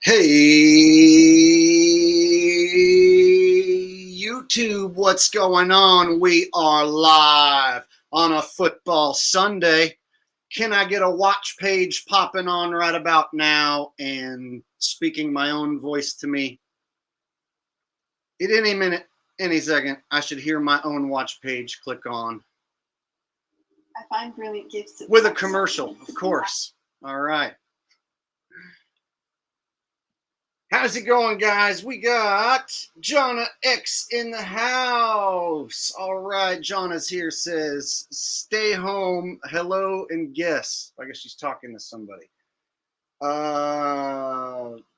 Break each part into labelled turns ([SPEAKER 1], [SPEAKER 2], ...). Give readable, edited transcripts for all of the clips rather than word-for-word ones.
[SPEAKER 1] Hey, YouTube, what's going on? We are live on a football Sunday. Can I get a watch page popping on right about now and speaking my own voice to me? At any minute, any second, I should hear my own watch page click on.
[SPEAKER 2] I find brilliant gifts
[SPEAKER 1] with a commercial, of course. All right. How's it going, guys? We got Jonna X in the house. All right, Jonna's here, says, stay home, hello, and guess. I guess she's talking to somebody.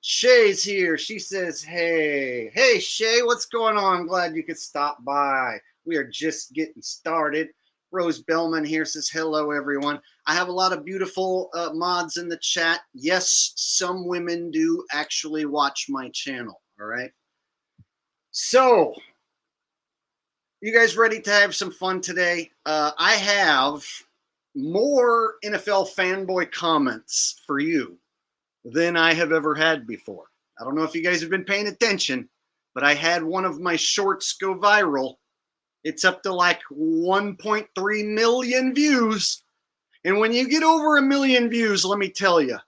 [SPEAKER 1] Shay's here. She says, hey. Hey, Shay, what's going on? I'm glad you could stop by. We are just getting started. Rose Bellman here says, hello, everyone. I have a lot of beautiful mods in the chat. Yes, some women do actually watch my channel, all right? So, you guys ready to have some fun today? I have more NFL fanboy comments for you than I have ever had before. I don't know if you guys have been paying attention, but I had one of my shorts go viral. It's up to like 1.3 million views. And when you get over 1 million views, let me tell you,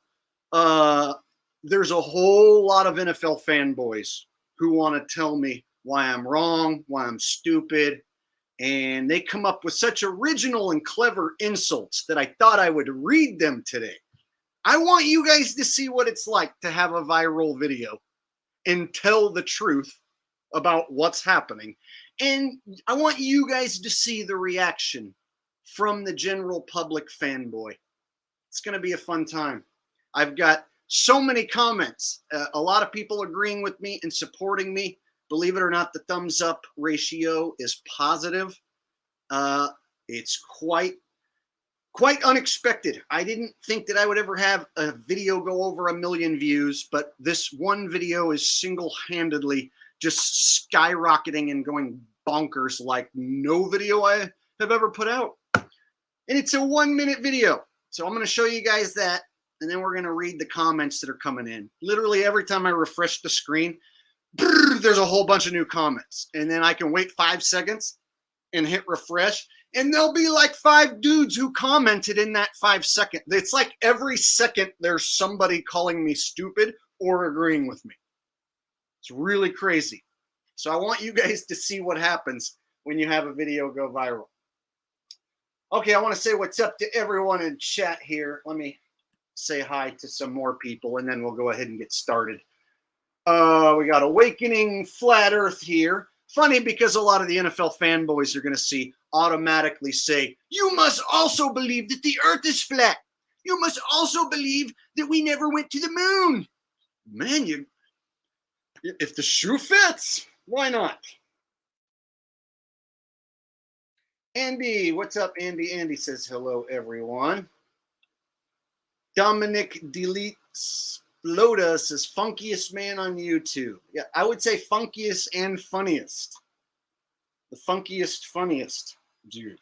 [SPEAKER 1] there's a whole lot of NFL fanboys who want to tell me why I'm wrong, why I'm stupid. And they come up with such original and clever insults that I thought I would read them today. I want you guys to see what it's like to have a viral video and tell the truth about what's happening. And I want you guys to see the reaction from the general public fanboy. It's going to be a fun time. I've got so many comments. A lot of people agreeing with me and supporting me. Believe it or not, the thumbs up ratio is positive. It's quite unexpected. I didn't think that I would ever have a video go over 1 million views, but this one video is single-handedly just skyrocketing and going bonkers like no video I have ever put out. And it's a 1-minute video. So I'm going to show you guys that, and then we're going to read the comments that are coming in. Literally every time I refresh the screen, there's a whole bunch of new comments. And then I can wait 5 seconds and hit refresh, and there'll be like 5 dudes who commented in that 5 seconds. It's like every second there's somebody calling me stupid or agreeing with me. It's really crazy. So I want you guys to see what happens when you have a video go viral. Okay, I want to say what's up to everyone in chat here. Let me say hi to some more people, and then we'll go ahead and get started. We got Awakening Flat Earth here. Funny because a lot of the NFL fanboys are going to automatically say, you must also believe that the earth is flat. You must also believe that we never went to the moon. Man, if the shoe fits, why not? Andy, what's up, Andy? Andy says, hello, everyone. Dominic Deletes Loda says, funkiest man on YouTube. Yeah, I would say funkiest and funniest. The funkiest, funniest dude.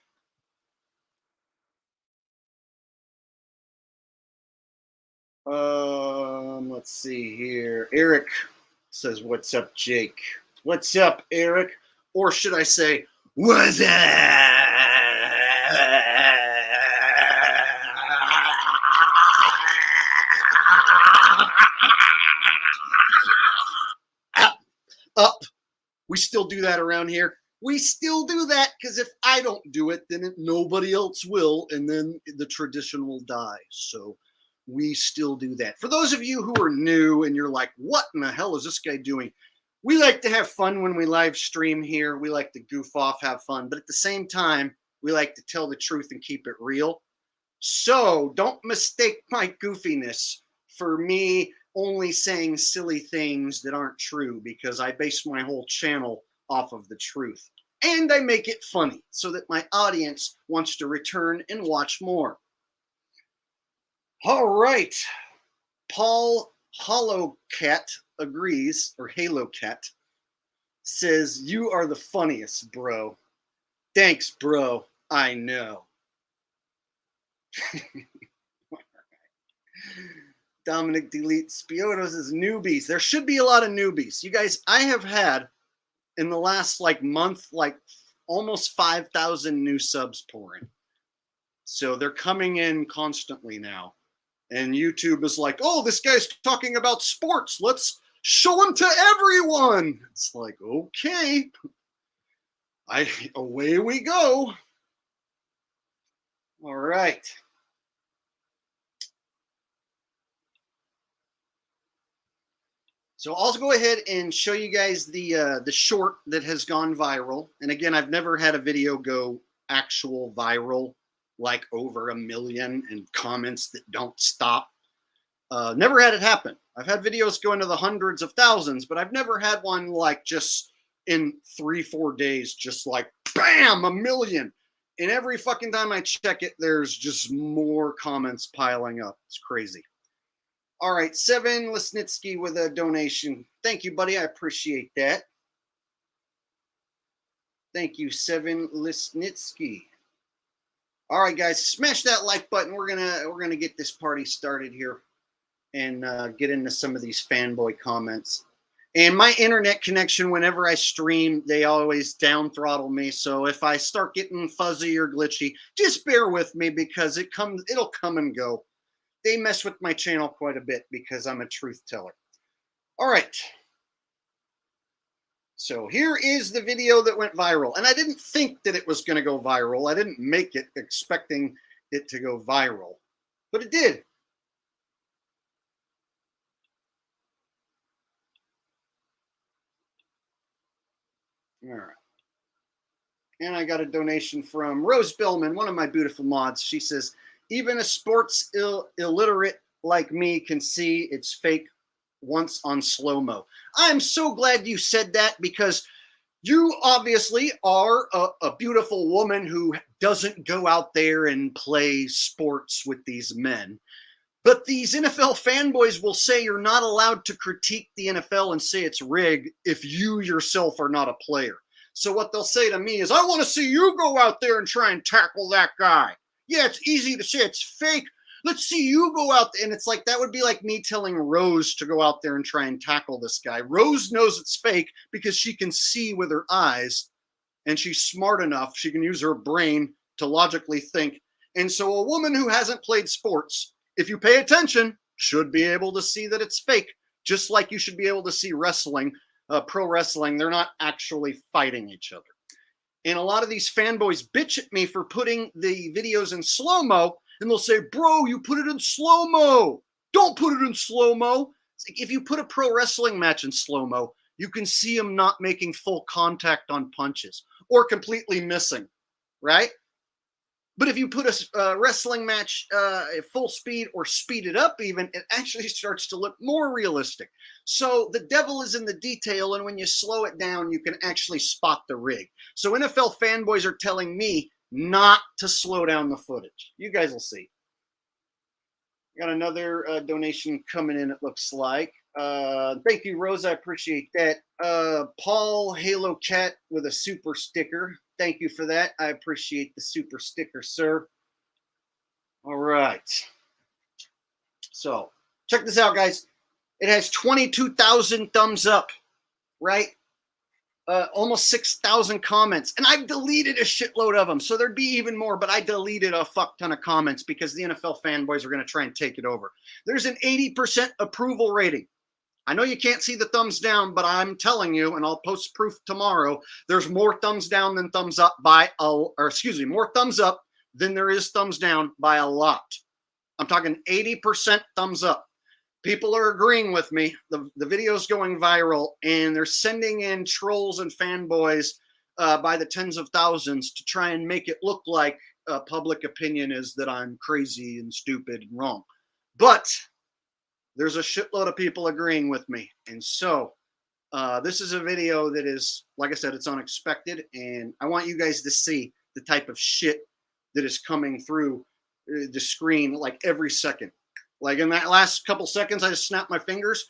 [SPEAKER 1] Let's see here. Eric says, what's up, Jake? What's up, Eric? Or should I say, what's up? Up. We still do that around here. We still do that because if I don't do it, then nobody else will, and then the tradition will die. So we still do that. For those of you who are new and you're like, what in the hell is this guy doing? We like to have fun when we live stream here. We like to goof off, have fun. But at the same time, we like to tell the truth and keep it real. So don't mistake my goofiness for me only saying silly things that aren't true, because I base my whole channel off of the truth. And I make it funny so that my audience wants to return and watch more. All right. Paul Hollowcat agrees, or Halocat, says, you are the funniest, bro. Thanks, bro. I know. Dominic Delete Spiotos is newbies. There should be a lot of newbies. You guys, I have had in the last month, almost 5,000 new subs pouring. So they're coming in constantly now. And YouTube is like, oh, this guy's talking about sports. Let's show him to everyone. It's like, okay. Away we go. All right. So I'll go ahead and show you guys the short that has gone viral. And again, I've never had a video go actual viral, like over 1 million and comments that don't stop. Never had it happen. I've had videos go into the hundreds of thousands, but I've never had one like just in 3-4 days, just like bam, 1 million. And every fucking time I check it, there's just more comments piling up. It's crazy. All right, Seven Lesnitsky with a donation. Thank you, buddy. I appreciate that. Thank you, Seven Lesnitsky. All right, guys, smash that like button. We're gonna get this party started here and get into some of these fanboy comments. And my internet connection, whenever I stream, they always down throttle me. So if I start getting fuzzy or glitchy, just bear with me because it'll come and go. They mess with my channel quite a bit because I'm a truth teller. All right. So here is the video that went viral. And I didn't think that it was going to go viral. I didn't make it expecting it to go viral, but it did. All right. And I got a donation from Rose Billman, one of my beautiful mods. She says, even a sports illiterate like me can see it's fake once on slow-mo. I'm so glad you said that because you obviously are a beautiful woman who doesn't go out there and play sports with these men. But these NFL fanboys will say you're not allowed to critique the NFL and say it's rigged if you yourself are not a player. So what they'll say to me is, I want to see you go out there and try and tackle that guy. Yeah, it's easy to say it's fake. Let's see you go out there. And it's like, that would be like me telling Rose to go out there and try and tackle this guy. Rose knows it's fake because she can see with her eyes and she's smart enough. She can use her brain to logically think. And so a woman who hasn't played sports, if you pay attention, should be able to see that it's fake. Just like you should be able to see wrestling, pro wrestling. They're not actually fighting each other. And a lot of these fanboys bitch at me for putting the videos in slow-mo, and they'll say, bro, you put it in slow-mo. Don't put it in slow-mo. It's like if you put a pro wrestling match in slow-mo, you can see them not making full contact on punches or completely missing, right? But if you put a wrestling match at full speed or speed it up even, it actually starts to look more realistic. So the devil is in the detail, and when you slow it down, you can actually spot the rig. So NFL fanboys are telling me not to slow down the footage. You guys will see. Got another donation coming in, it looks like. Thank you, Rose. I appreciate that. Paul Halo Cat with a super sticker. Thank you for that. I appreciate the super sticker, sir. All right. So check this out, guys. It has 22,000 thumbs up, right? Almost 6,000 comments. And I've deleted a shitload of them. So there'd be even more, but I deleted a fuck ton of comments because the NFL fanboys are going to try and take it over. There's an 80% approval rating. I know you can't see the thumbs down, but I'm telling you, and I'll post proof tomorrow, there's more thumbs down than thumbs up more thumbs up than there is thumbs down by a lot. I'm talking 80% thumbs up. People are agreeing with me. The video's going viral, and they're sending in trolls and fanboys by the tens of thousands to try and make it look like public opinion is that I'm crazy and stupid and wrong. But there's a shitload of people agreeing with me. And so this is a video that is, like I said, it's unexpected. And I want you guys to see the type of shit that is coming through the screen like every second. Like in that last couple seconds, I just snapped my fingers.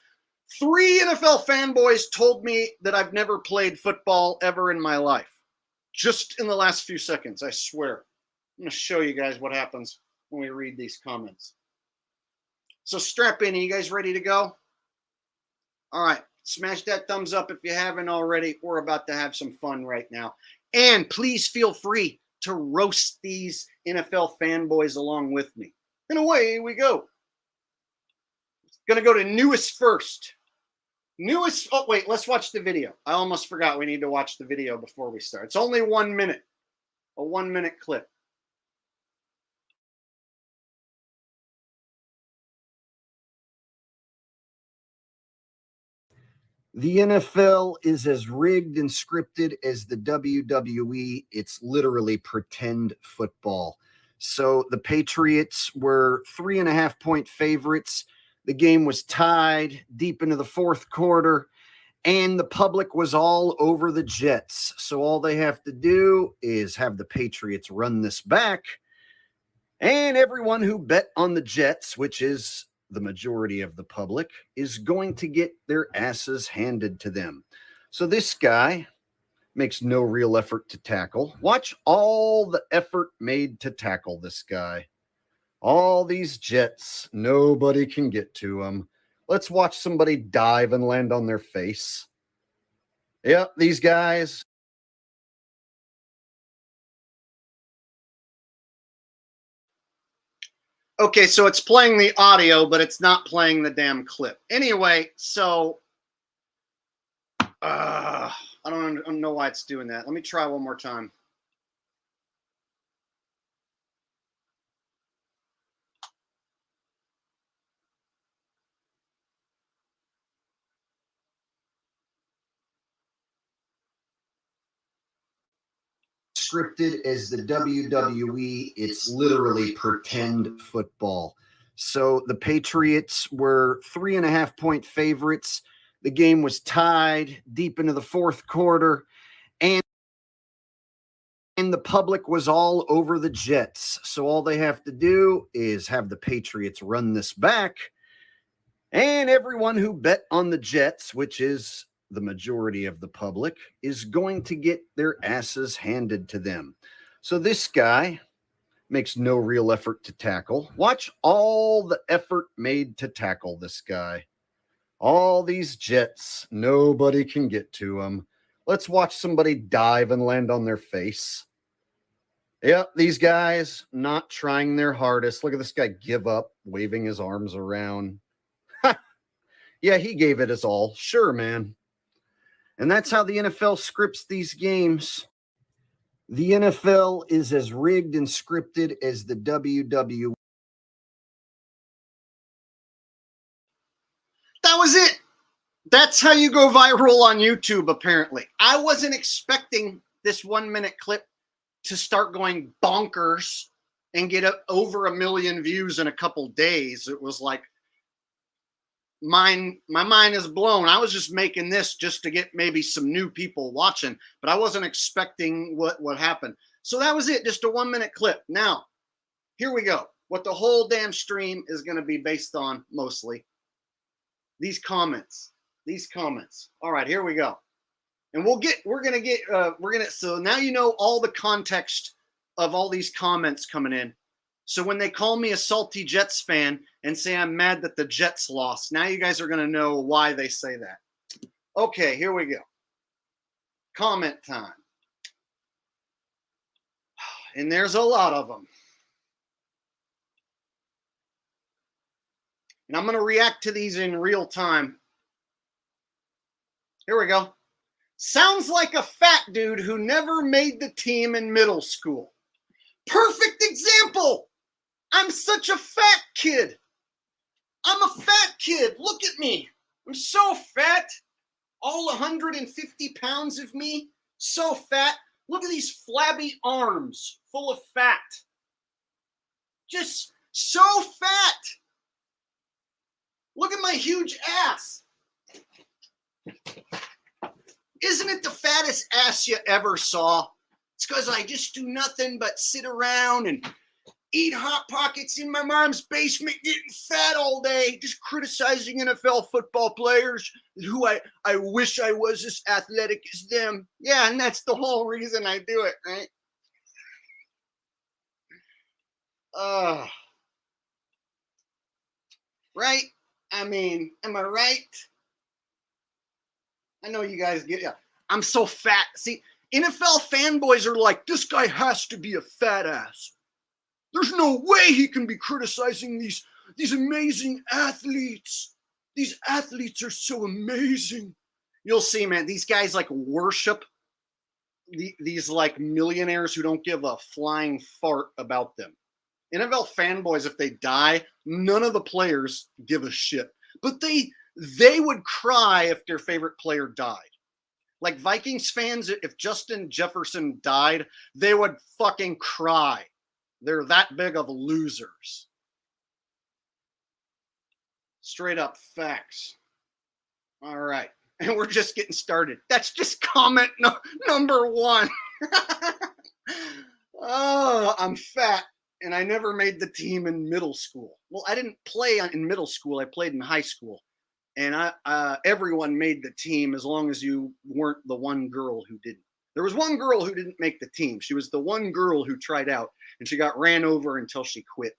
[SPEAKER 1] 3 NFL fanboys told me that I've never played football ever in my life. Just in the last few seconds, I swear. I'm going to show you guys what happens when we read these comments. So strap in. Are you guys ready to go? All right. Smash that thumbs up if you haven't already. We're about to have some fun right now. And please feel free to roast these NFL fanboys along with me. And away we go. Going to go to newest first. Newest. Oh, wait. Let's watch the video. I almost forgot we need to watch the video before we start. It's only 1 minute. A 1 minute clip. The NFL is as rigged and scripted as the WWE. It's literally pretend football. So the Patriots were 3.5-point favorites. The game was tied deep into the fourth quarter, and the public was all over the Jets. So all they have to do is have the Patriots run this back. And everyone who bet on the Jets, which is the majority of the public, is going to get their asses handed to them. So this guy makes no real effort to tackle. Watch all the effort made to tackle this guy. All these Jets, nobody can get to them. Let's watch somebody dive and land on their face. Yep, these guys. Okay, so it's playing the audio, but it's not playing the damn clip. Anyway, so I don't know why it's doing that. Let me try one more time. Scripted as the WWE, it's literally pretend football. So the Patriots were 3.5-point favorites. The game was tied deep into the fourth quarter, and the public was all over the Jets. So all they have to do is have the Patriots run this back, and everyone who bet on the Jets, which is the majority of the public, is going to get their asses handed to them. So this guy makes no real effort to tackle. Watch all the effort made to tackle this guy. All these Jets, nobody can get to them. Let's watch somebody dive and land on their face. Yep, these guys not trying their hardest. Look at this guy give up, waving his arms around. Yeah, he gave it his all. Sure, man. And that's how the NFL scripts these games. The NFL is as rigged and scripted as the WWE. That was it. That's how you go viral on YouTube, apparently. I wasn't expecting this 1 minute clip to start going bonkers and get over 1 million views in a couple days. It was like, my mind is blown. I was just making this just to get maybe some new people watching, but I wasn't expecting what happened. So that was it, just a 1 minute clip. Now, here we go. What the whole damn stream is going to be based on mostly. These comments. All right, here we go. And so now you know all the context of all these comments coming in. So when they call me a salty Jets fan and say I'm mad that the Jets lost, now you guys are going to know why they say that. Okay, here we go. Comment time. And there's a lot of them. And I'm going to react to these in real time. Here we go. Sounds like a fat dude who never made the team in middle school. Perfect example. I'm such a fat kid. I'm a fat kid. Look at me. I'm so fat. All 150 pounds of me. So fat. Look at these flabby arms full of fat. Just so fat. Look at my huge ass. Isn't it the fattest ass you ever saw? It's because I just do nothing but sit around and eat Hot Pockets in my mom's basement, getting fat all day, just criticizing NFL football players who I wish I was as athletic as them. Yeah, and that's the whole reason I do it, right? Right? I mean, am I right? I know you guys get, yeah. I'm so fat. See, NFL fanboys are like, this guy has to be a fat ass. There's no way he can be criticizing these amazing athletes. These athletes are so amazing. You'll see, man, these guys like worship these like millionaires who don't give a flying fart about them. NFL fanboys, if they die, none of the players give a shit. But they would cry if their favorite player died. Like Vikings fans, if Justin Jefferson died, they would fucking cry. They're that big of losers. Straight up facts. All right. And we're just getting started. That's just comment number one. Oh, I'm fat. And I never made the team in middle school. Well, I didn't play in middle school. I played in high school. And everyone made the team as long as you weren't the one girl who didn't. There was one girl who didn't make the team. She was the one girl who tried out, and she got ran over until she quit.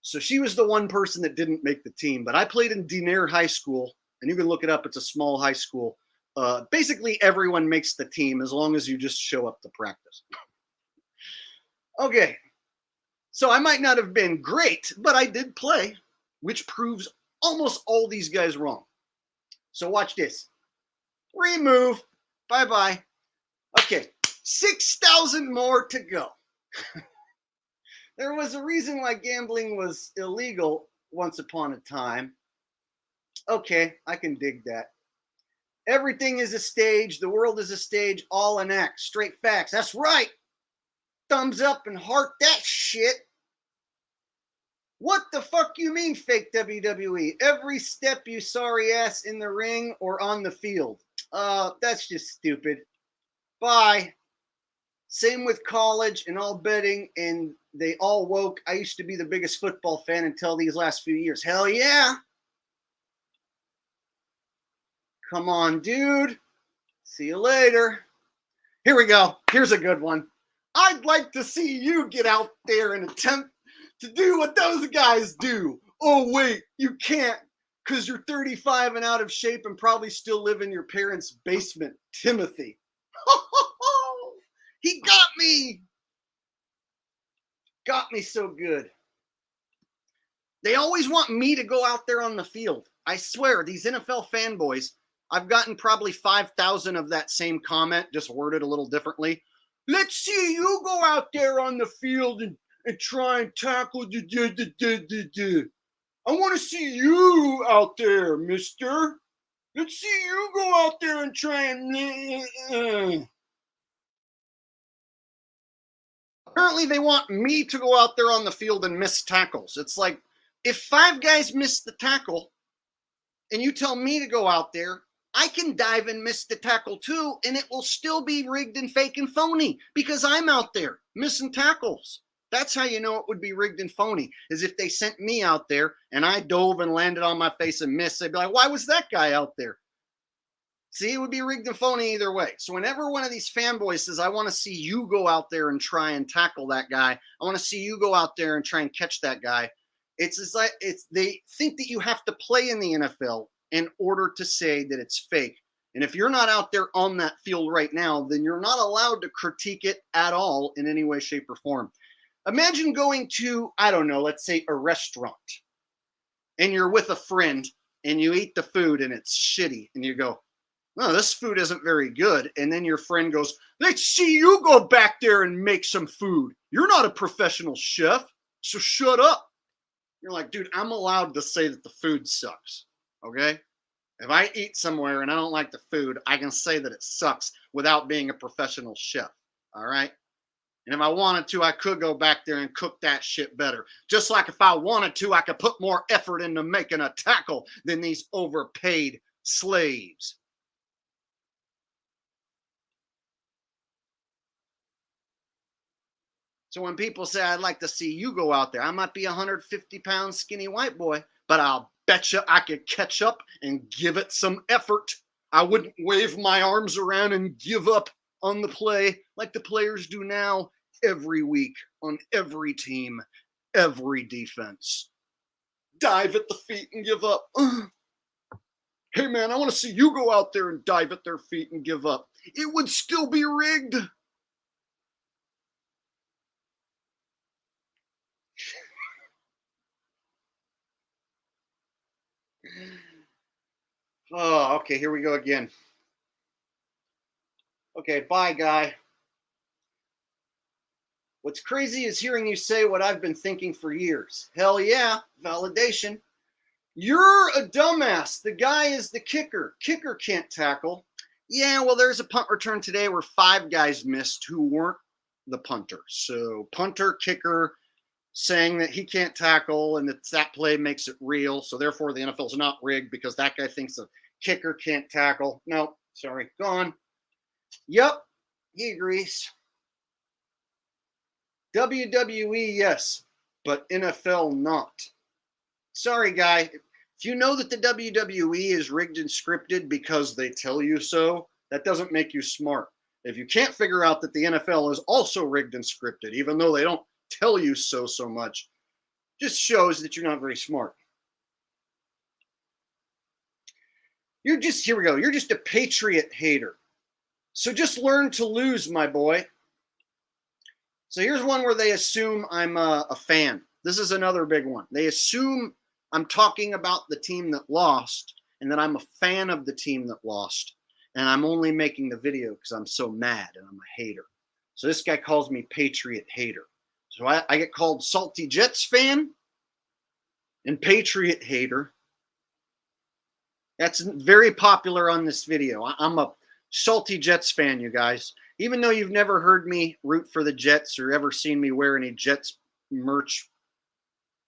[SPEAKER 1] So she was the one person that didn't make the team. But I played in Denair High School, and you can look it up. It's a small high school. Basically, everyone makes the team as long as you just show up to practice. Okay. So I might not have been great, but I did play, which proves almost all these guys wrong. So watch this. Remove. Bye-bye. Okay, 6,000 more to go. There was a reason why gambling was illegal once upon a time. Okay, I can dig that. Everything is a stage. The world is a stage. All an act. Straight facts. That's right. Thumbs up and heart that shit. What the fuck you mean fake WWE? Every step you sorry ass in the ring or on the field. That's just stupid. Bye. Same with college and all betting, and they all woke. I used to be the biggest football fan until these last few years. Hell yeah. Come on, dude. See you later. Here we go. Here's a good one. I'd like to see you get out there and attempt to do what those guys do. Oh, wait, you can't because you're 35 and out of shape and probably still live in your parents' basement. Timothy. He got me. Got me so good. They always want me to go out there on the field. I swear, these NFL fanboys, I've gotten probably 5,000 of that same comment, just worded a little differently. Let's see you go out there on the field and try and tackle. I want to see you out there, mister. Let's see you go out there and try and... Apparently they want me to go out there on the field and miss tackles. It's like, if 5 guys miss the tackle and you tell me to go out there, I can dive and miss the tackle too, and it will still be rigged and fake and phony because I'm out there missing tackles. That's how you know it would be rigged and phony, is if they sent me out there and I dove and landed on my face and missed. They'd be like, why was that guy out there? See, it would be rigged and phony either way. So whenever one of these fanboys says, I want to see you go out there and try and tackle that guy, I want to see you go out there and try and catch that guy, it's like they think that you have to play in the NFL in order to say that it's fake. And if you're not out there on that field right now, then you're not allowed to critique it at all in any way, shape, or form. Imagine going to, I don't know, let's say a restaurant, and you're with a friend and you eat the food and it's shitty and you go, no, this food isn't very good. And then your friend goes, let's see you go back there and make some food. You're not a professional chef, so shut up. You're like, dude, I'm allowed to say that the food sucks, okay? If I eat somewhere and I don't like the food, I can say that it sucks without being a professional chef, all right? And if I wanted to, I could go back there and cook that shit better. Just like if I wanted to, I could put more effort into making a tackle than these overpaid slaves. So when people say, I'd like to see you go out there, I might be a 150-pound skinny white boy, but I'll bet you I could catch up and give it some effort. I wouldn't wave my arms around and give up on the play like the players do now every week on every team, every defense. dive at the feet and give up. Hey, man, I want to see you go out there and dive at their feet and give up. It would still be rigged. Oh, okay, here we go again. Okay, bye, guy. What's crazy is hearing you say what I've been thinking for years. Hell yeah, validation. You're a dumbass. The guy is the kicker. Kicker can't tackle. Yeah, well, there's a punt return today where 5 guys missed who weren't the punter. So punter, kicker, saying that he can't tackle and that play makes it real. So therefore the NFL's not rigged because that guy thinks the kicker can't tackle. No, sorry, gone. Yep, he agrees. WWE, yes, but NFL not. Sorry, guy. If you know that the WWE is rigged and scripted because they tell you so, that doesn't make you smart. If you can't figure out that the NFL is also rigged and scripted, even though they don't tell you so much, just shows that you're not very smart. Here we go. You're just a Patriot hater. So just learn to lose, my boy. So here's one where they assume I'm a fan. This is another big one. They assume I'm talking about the team that lost and that I'm a fan of the team that lost. And I'm only making the video because I'm so mad and I'm a hater. So this guy calls me Patriot hater. So I get called Salty Jets fan and Patriot hater. That's very popular on this video. I'm a Salty Jets fan, you guys. Even though you've never heard me root for the Jets or ever seen me wear any Jets merch,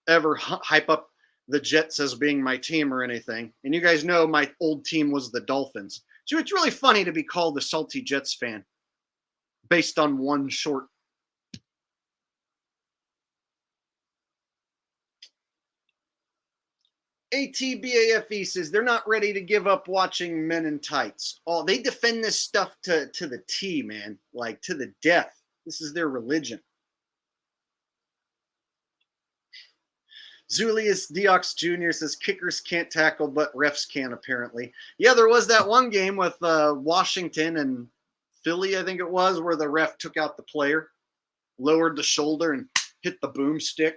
[SPEAKER 1] ever hype up the Jets as being my team or anything. And you guys know my old team was the Dolphins. So it's really funny to be called a Salty Jets fan based on one short. ATBAFE says they're not ready to give up watching Men in Tights. Oh, they defend this stuff to the T, man. Like to the death. This is their religion. Zulius Diox Jr. says kickers can't tackle, but refs can apparently. Yeah, there was that one game with Washington and Philly, I think it was, where the ref took out the player, lowered the shoulder, and hit the boomstick.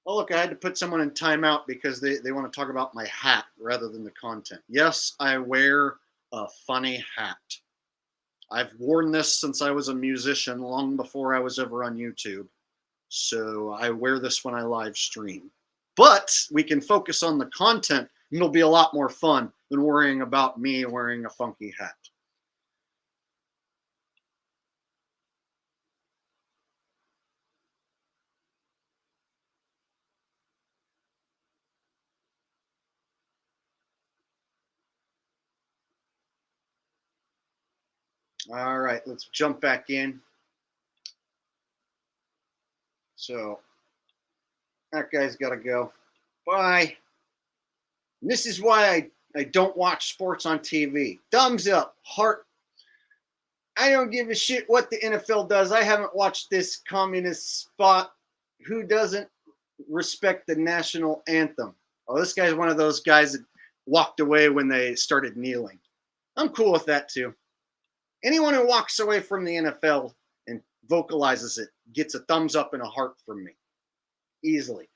[SPEAKER 1] Oh, look, I had to put someone in timeout because they want to talk about my hat rather than the content. Yes, I wear a funny hat. I've worn this since I was a musician, long before I was ever on YouTube. So I wear this when I live stream. But we can focus on the content, and it'll be a lot more fun than worrying about me wearing a funky hat. All right, let's jump back in. So that guy's got to go. Bye. And this is why I don't watch sports on TV. Thumbs up, heart. I don't give a shit what the NFL does. I haven't watched this communist spot. Who doesn't respect the national anthem? Oh, this guy's one of those guys that walked away when they started kneeling. I'm cool with that too. Anyone who walks away from the NFL and vocalizes it gets a thumbs up and a heart from me. Easily.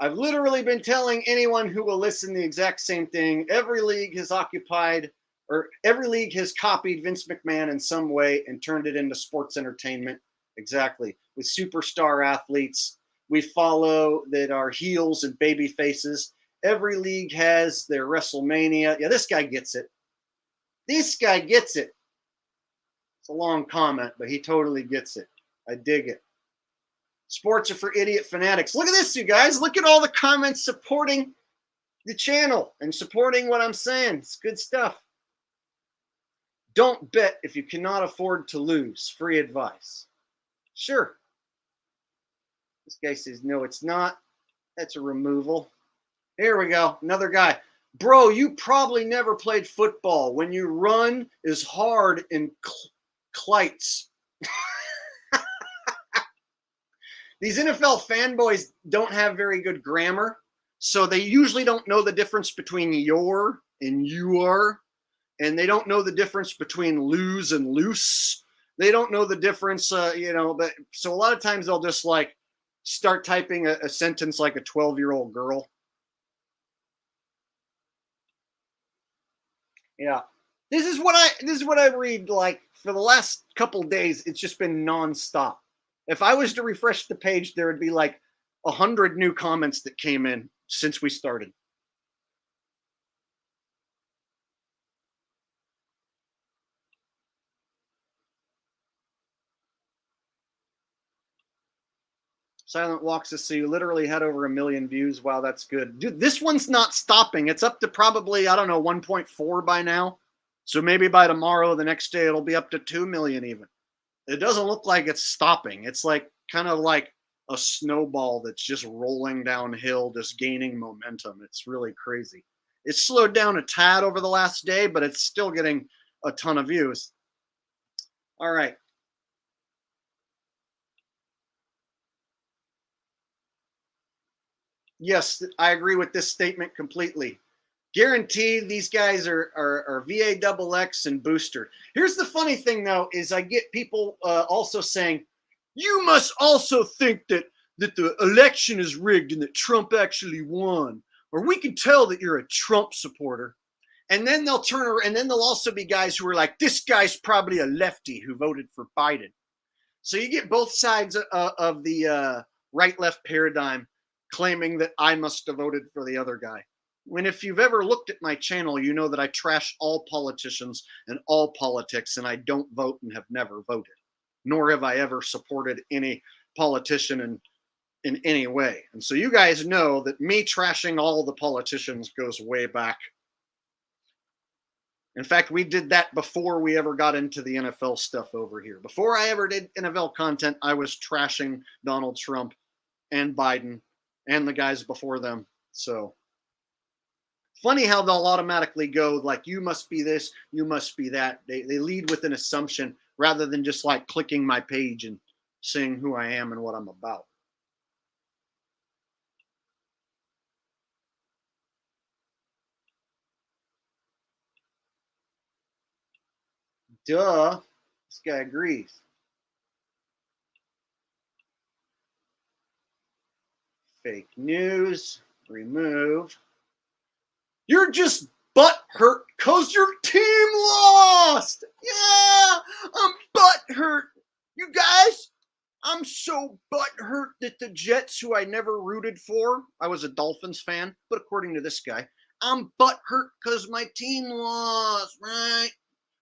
[SPEAKER 1] I've literally been telling anyone who will listen the exact same thing. Every league has copied Vince McMahon in some way and turned it into sports entertainment. Exactly. With superstar athletes, we follow that are heels and baby faces. Every league has their WrestleMania. Yeah, this guy gets it. This guy gets it. It's a long comment, but he totally gets it. I dig it. Sports are for idiot fanatics. Look at this, you guys. Look at all the comments supporting the channel and supporting what I'm saying. It's good stuff. Don't bet if you cannot afford to lose. Free advice. Sure. This guy says, no, it's not. That's a removal. Here we go. Another guy. Bro, you probably never played football. When you run is hard in clites. these NFL fanboys don't have very good grammar, so they usually don't know the difference between your and your, and they don't know the difference between lose and loose. They don't know the difference, but so a lot of times they'll just like start typing a sentence like a 12-year-old girl. Yeah. This is what I read like for the last couple days. It's just been nonstop. If I was to refresh the page, there would be like 100 new comments that came in since we started. Silent Walks to See literally had over 1 million views. Wow, that's good. Dude, this one's not stopping. It's up to probably, 1.4 by now. So maybe by tomorrow, the next day, it'll be up to 2 million even. It doesn't look like it's stopping. It's like kind of like a snowball that's just rolling downhill, just gaining momentum. It's really crazy. It's slowed down a tad over the last day, but it's still getting a ton of views. All right. Yes, I agree with this statement completely. Guaranteed, these guys are VAXX and booster. Here's the funny thing, though, is I get people also saying, you must also think that the election is rigged and that Trump actually won, or we can tell that you're a Trump supporter. And then they'll turn around, and then there'll also be guys who are like, this guy's probably a lefty who voted for Biden. So you get both sides of the right-left paradigm claiming that I must have voted for the other guy. When if you've ever looked at my channel, you know that I trash all politicians and all politics, and I don't vote and have never voted, nor have I ever supported any politician in any way. And so you guys know that me trashing all the politicians goes way back. In fact, we did that before we ever got into the NFL stuff over here. Before I ever did NFL content, I was trashing Donald Trump and Biden and the guys before them. So funny how they'll automatically go like, you must be this, you must be that. They lead with an assumption rather than just like clicking my page and seeing who I am and what I'm about. Duh. This guy agrees. Fake news. Remove. You're just butthurt because your team lost. Yeah, I'm butthurt. You guys, I'm so butthurt that the Jets, who I never rooted for, I was a Dolphins fan, but according to this guy, I'm butthurt because my team lost, right?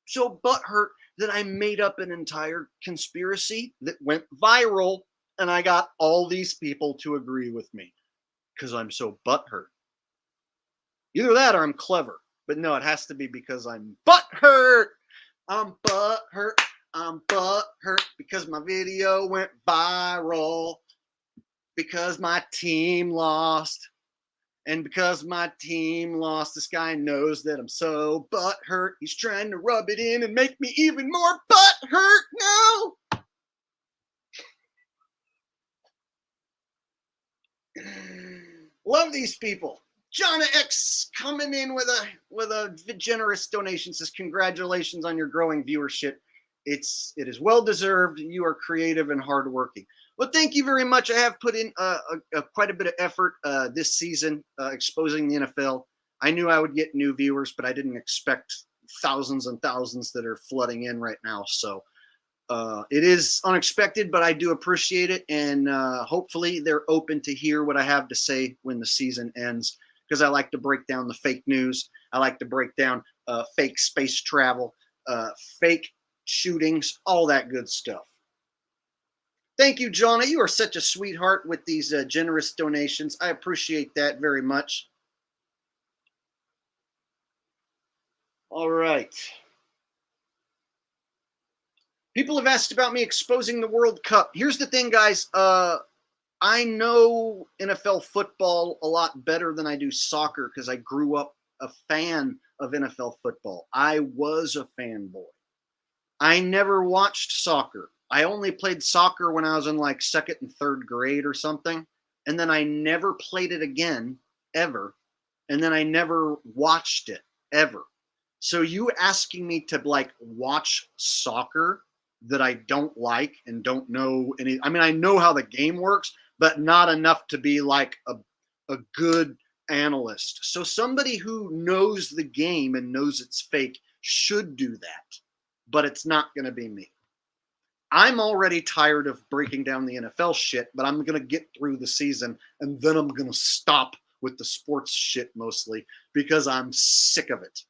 [SPEAKER 1] So butthurt that I made up an entire conspiracy that went viral, and I got all these people to agree with me because I'm so butthurt. Either that or I'm clever. But no, it has to be because I'm butthurt. I'm butthurt. I'm butthurt because my video went viral. Because my team lost. And because my team lost, this guy knows that I'm so butthurt. He's trying to rub it in and make me even more butthurt. No! Love these people. John X coming in with a generous donation, says congratulations on your growing viewership. It is well deserved. You are creative and hardworking. Well, thank you very much. I have put in quite a bit of effort this season exposing the NFL. I knew I would get new viewers, but I didn't expect thousands and thousands that are flooding in right now. So it is unexpected, but I do appreciate it. And hopefully they're open to hear what I have to say when the season ends, because I like to break down the fake news. I like to break down fake space travel, fake shootings, all that good stuff. Thank you, Jonna. You are such a sweetheart with these generous donations. I appreciate that very much. All right. People have asked about me exposing the World Cup. Here's the thing, guys. I know NFL football a lot better than I do soccer because I grew up a fan of NFL football. I was a fanboy. I never watched soccer. I only played soccer when I was in like second and third grade or something. And then I never played it again, ever. And then I never watched it, ever. So you asking me to like watch soccer that I don't like and don't know any, I mean, I know how the game works, but not enough to be like a good analyst. So somebody who knows the game and knows it's fake should do that, but it's not going to be me. I'm already tired of breaking down the NFL shit, but I'm going to get through the season and then I'm going to stop with the sports shit mostly because I'm sick of it.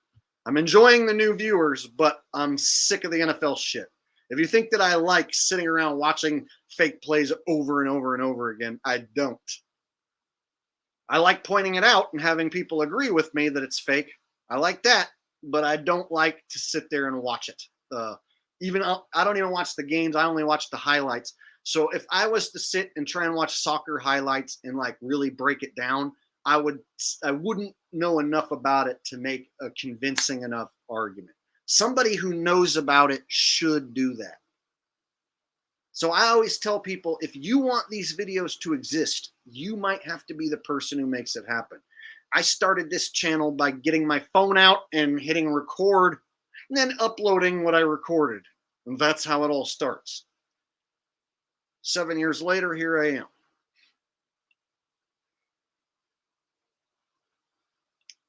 [SPEAKER 1] I'm enjoying the new viewers, but I'm sick of the NFL shit. If you think that I like sitting around watching fake plays over and over and over again, I don't. I like pointing it out and having people agree with me that it's fake. I like that, but I don't like to sit there and watch it. I don't even watch the games. I only watch the highlights. So if I was to sit and try and watch soccer highlights and like really break it down, I wouldn't know enough about it to make a convincing enough argument. Somebody who knows about it should do that. So I always tell people, if you want these videos to exist, you might have to be the person who makes it happen. I started this channel by getting my phone out and hitting record and then uploading what I recorded. And that's how it all starts. 7 years later, here I am.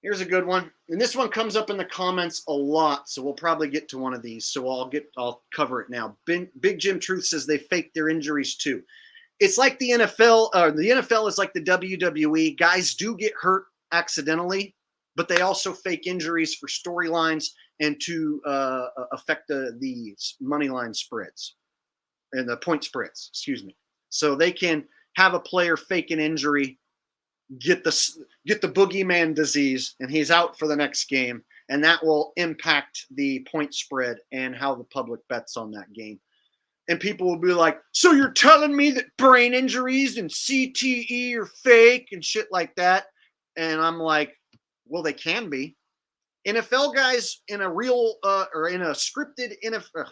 [SPEAKER 1] Here's a good one. And this one comes up in the comments a lot, so we'll probably get to one of these. So I'll cover it now. Big Jim Truth says they faked their injuries too. It's like the NFL, the NFL is like the WWE. Guys do get hurt accidentally, but they also fake injuries for storylines and to affect the money line spreads and the point spreads, excuse me. So they can have a player fake an injury, get the boogeyman disease, and he's out for the next game, and that will impact the point spread and how the public bets on that game. And people will be like, so you're telling me that brain injuries and CTE are fake and shit like that? And I'm like, well, they can be. NFL guys in a real or in a scripted NFL,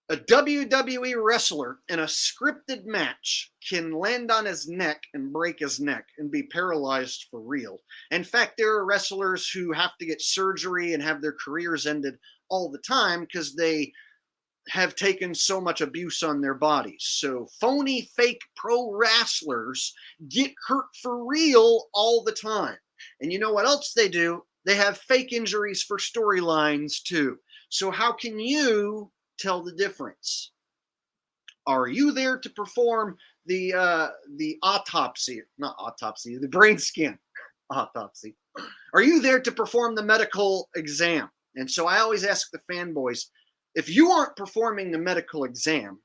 [SPEAKER 1] a WWE wrestler in a scripted match can land on his neck and break his neck and be paralyzed for real. In fact, there are wrestlers who have to get surgery and have their careers ended all the time because they have taken so much abuse on their bodies. So phony, fake pro wrestlers get hurt for real all the time. And you know what else they do? They have fake injuries for storylines too. So how can you tell the difference? Are you there to perform the autopsy, not autopsy, the brain scan autopsy? Are you there to perform the medical exam? And so I always ask the fanboys, if you aren't performing the medical exam,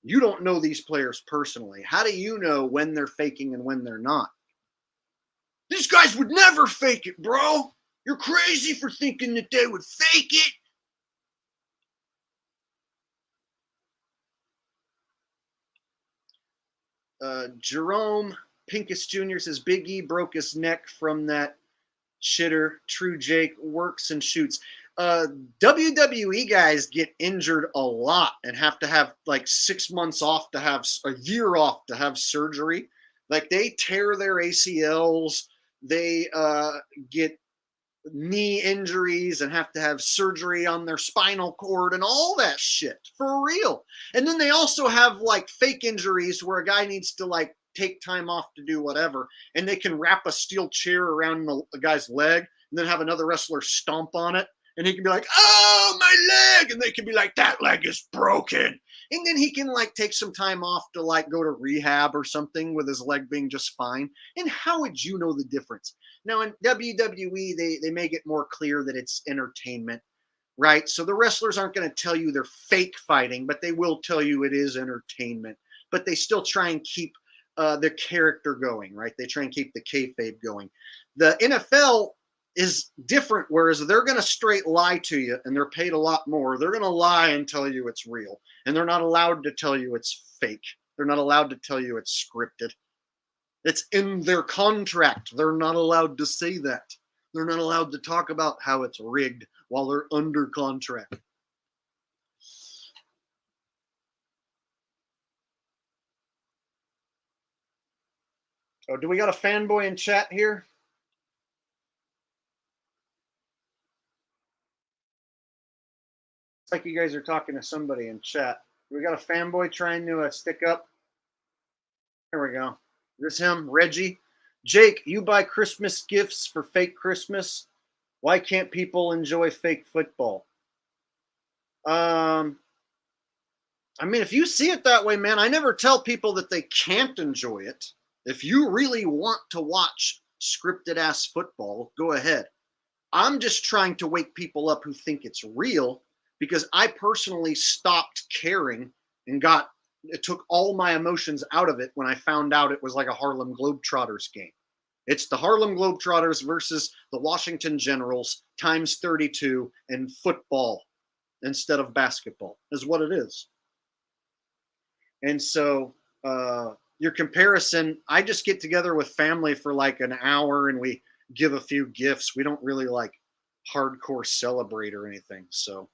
[SPEAKER 1] you don't know these players personally. How do you know when they're faking and when they're not? These guys would never fake it, bro. You're crazy for thinking that they would fake it. Jerome Pincus Jr. says Big E broke his neck from that shitter. True Jake works and shoots. WWE guys get injured a lot and have to have like 6 months off to have a year off to have surgery. Like they tear their ACLs, they get knee injuries and have to have surgery on their spinal cord and all that shit for real. And then they also have like fake injuries where a guy needs to like take time off to do whatever, and they can wrap a steel chair around the guy's leg and then have another wrestler stomp on it. And he can be like, oh, my leg. And they can be like, that leg is broken. And then he can like take some time off to like go to rehab or something with his leg being just fine. And how would you know the difference? Now in WWE, they make it more clear that it's entertainment, right? So the wrestlers aren't going to tell you they're fake fighting, but they will tell you it is entertainment. But they still try and keep their character going, right? They try and keep the kayfabe going. The NFL is different, whereas they're going to straight lie to you and they're paid a lot more. They're going to lie and tell you it's real. And they're not allowed to tell you it's fake. They're not allowed to tell you it's scripted. It's in their contract. They're not allowed to say that. They're not allowed to talk about how it's rigged while they're under contract. Oh, do we got a fanboy in chat here? It's like you guys are talking to somebody in chat. We got a fanboy trying to stick up. There we go. This him, Reggie. Jake, you buy Christmas gifts for fake Christmas. Why can't people enjoy fake football? I mean, if you see it that way, man, I never tell people that they can't enjoy it. If you really want to watch scripted ass football, go ahead. I'm just trying to wake people up who think it's real, because I personally stopped caring and it took all my emotions out of it when I found out it was like a Harlem Globetrotters game. It's the Harlem Globetrotters versus the Washington Generals times 32 in football instead of basketball is what it is. And so your comparison, I just get together with family for like an hour and we give a few gifts. We don't really like hardcore celebrate or anything. So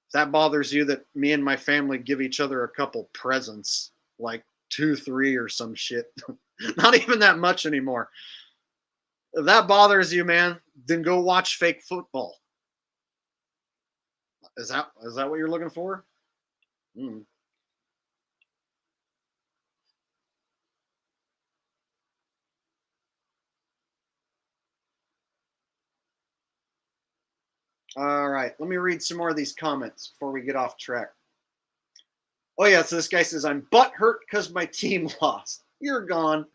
[SPEAKER 1] if that bothers you that me and my family give each other a couple presents, like 2, 3 or some shit, not even that much anymore. If that bothers you, man, then go watch fake football. Is that what you're looking for? All right, let me read some more of these comments before we get off track. Oh yeah, so this guy says, I'm butthurt because my team lost. You're gone.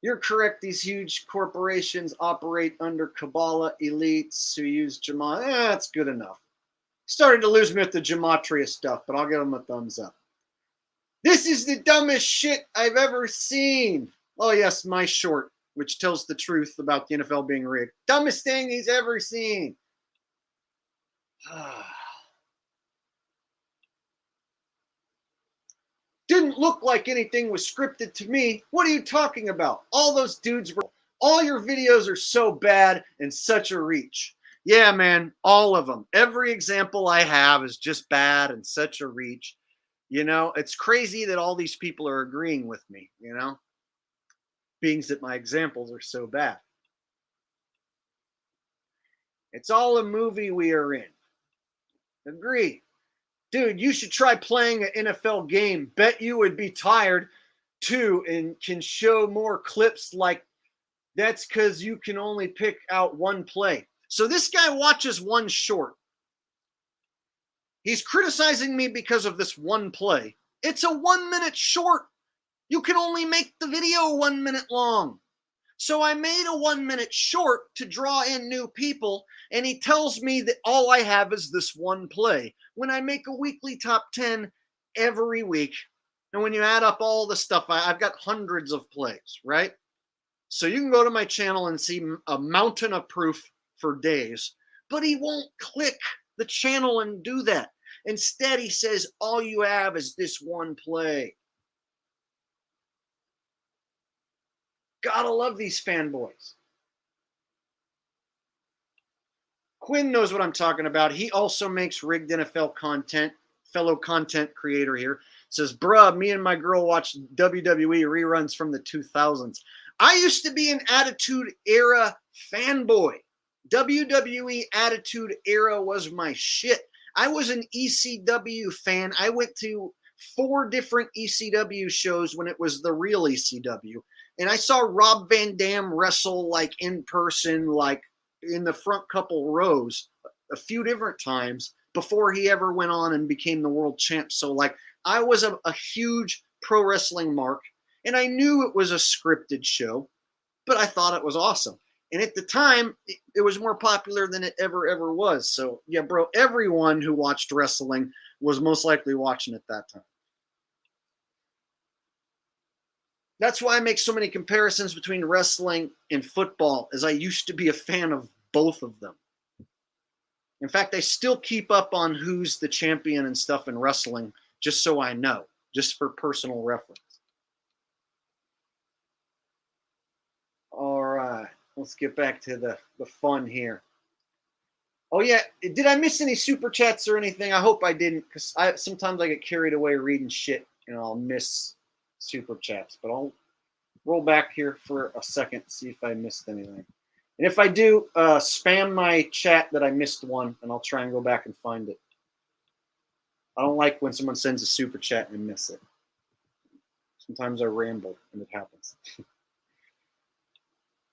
[SPEAKER 1] You're correct. These huge corporations operate under Kabbalah elites who use gematria. That's good enough. Started to lose me with the gematria stuff, but I'll give them a thumbs up. This is the dumbest shit I've ever seen. Oh yes, my short, which tells the truth about the NFL being rigged. Dumbest thing he's ever seen. Didn't look like anything was scripted to me. What are you talking about? All those dudes were, all your videos are so bad and such a reach. Yeah, man, all of them. Every example I have is just bad and such a reach. You know, it's crazy that all these people are agreeing with me, you know, being that my examples are so bad. It's all a movie we are in. Agree. Dude, you should try playing an NFL game. Bet you would be tired too and can show more clips like that's because you can only pick out one play. So this guy watches one short. He's criticizing me because of this one play. It's a 1 minute short. You can only make the video 1 minute long. So I made a 1 minute short to draw in new people, and he tells me that all I have is this one play. When I make a weekly top 10 every week, and when you add up all the stuff, I've got hundreds of plays, right? So you can go to my channel and see a mountain of proof for days, but he won't click the channel and do that. Instead, he says, all you have is this one play. Gotta love these fanboys. Quinn knows what I'm talking about. He also makes rigged NFL content. Fellow content creator here says, bruh, me and my girl watch WWE reruns from the 2000s. I used to be an Attitude Era fanboy. WWE Attitude Era was my shit. I was an ECW fan. I went to 4 different ECW shows when it was the real ECW. And I saw Rob Van Dam wrestle like in person, like in the front couple rows a few different times before he ever went on and became the world champ. So like I was a huge pro wrestling mark, and I knew it was a scripted show, but I thought it was awesome. And at the time, it was more popular than it ever was. So yeah, bro, everyone who watched wrestling was most likely watching at that time. That's why I make so many comparisons between wrestling and football, as I used to be a fan of both of them. In fact, I still keep up on who's the champion and stuff in wrestling, just so I know, just for personal reference. All right, let's get back to the fun here. Oh yeah, did I miss any super chats or anything? I hope I didn't, because sometimes I get carried away reading shit and I'll miss super chats, but I'll roll back here for a second, see if I missed anything. And if I do, spam my chat that I missed one, and I'll try and go back and find it. I don't like when someone sends a super chat and I miss it. Sometimes I ramble, and it happens.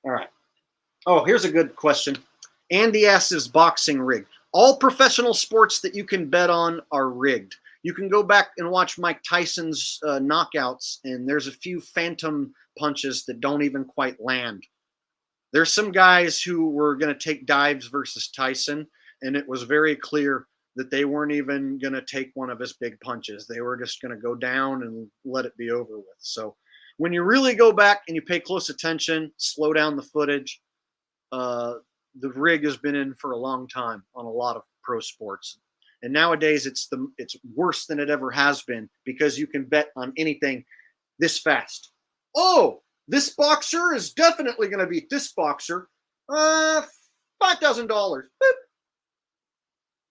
[SPEAKER 1] All right. Oh, here's a good question. Andy asks, is boxing rigged? All professional sports that you can bet on are rigged. You can go back and watch Mike Tyson's knockouts, and there's a few phantom punches that don't even quite land. There's some guys who were going to take dives versus Tyson, and it was very clear that they weren't even going to take one of his big punches. They were just going to go down and let it be over with. So when you really go back and you pay close attention, slow down the footage, the rig has been in for a long time on a lot of pro sports. And nowadays it's worse than it ever has been because you can bet on anything this fast. Oh, this boxer is definitely going to beat this boxer. $5,000.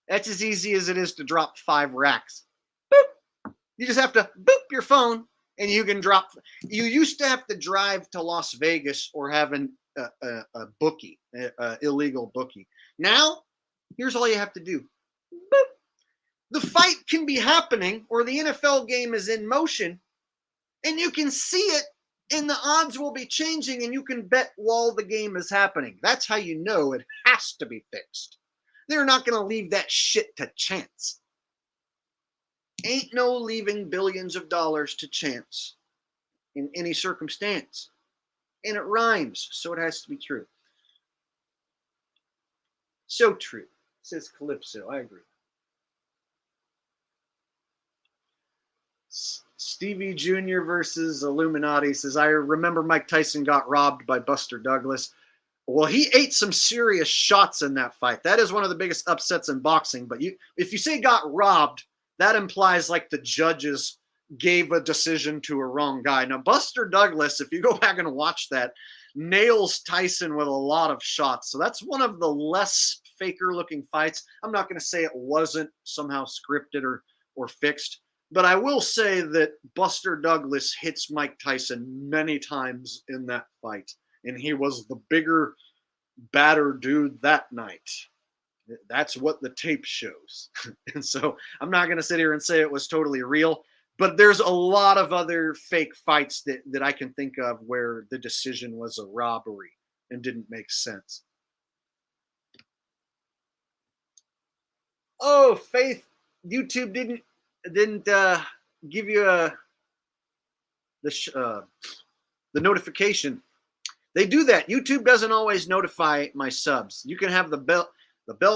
[SPEAKER 1] That's as easy as it is to drop 5 racks. Boop. You just have to boop your phone and you can drop. You used to have to drive to Las Vegas or have a bookie, illegal bookie. Now, here's all you have to do. Boop. The fight can be happening or the NFL game is in motion and you can see it and the odds will be changing and you can bet while the game is happening. That's how you know it has to be fixed. They're not going to leave that shit to chance. Ain't no leaving billions of dollars to chance in any circumstance. And it rhymes, so it has to be true. So true, says Calypso. I agree. Stevie Jr. versus Illuminati says, I remember Mike Tyson got robbed by Buster Douglas. Well, he ate some serious shots in that fight. That is one of the biggest upsets in boxing. But if you say got robbed, that implies like the judges gave a decision to a wrong guy. Now, Buster Douglas, if you go back and watch that, nails Tyson with a lot of shots. So that's one of the less faker-looking fights. I'm not going to say it wasn't somehow scripted or fixed. But I will say that Buster Douglas hits Mike Tyson many times in that fight. And he was the bigger, badder dude that night. That's what the tape shows. And so I'm not going to sit here and say it was totally real. But there's a lot of other fake fights that I can think of where the decision was a robbery and didn't make sense. Oh, Faith, YouTube didn't give you the notification. They do that. YouTube doesn't always notify my subs. You can have the bell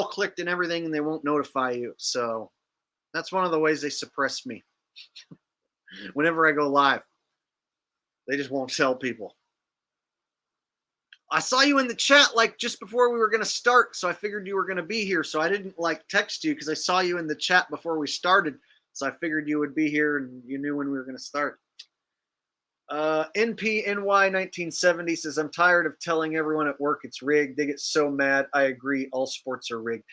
[SPEAKER 1] clicked and everything, and they won't notify you. So that's one of the ways they suppress me. Whenever I go live, they just won't tell people. I saw you in the chat like just before we were going to start, so I figured you were going to be here. So I didn't like text you because I saw you in the chat before we started. So I figured you would be here and you knew when we were going to start. NPNY1970 says, I'm tired of telling everyone at work it's rigged. They get so mad. I agree. All sports are rigged.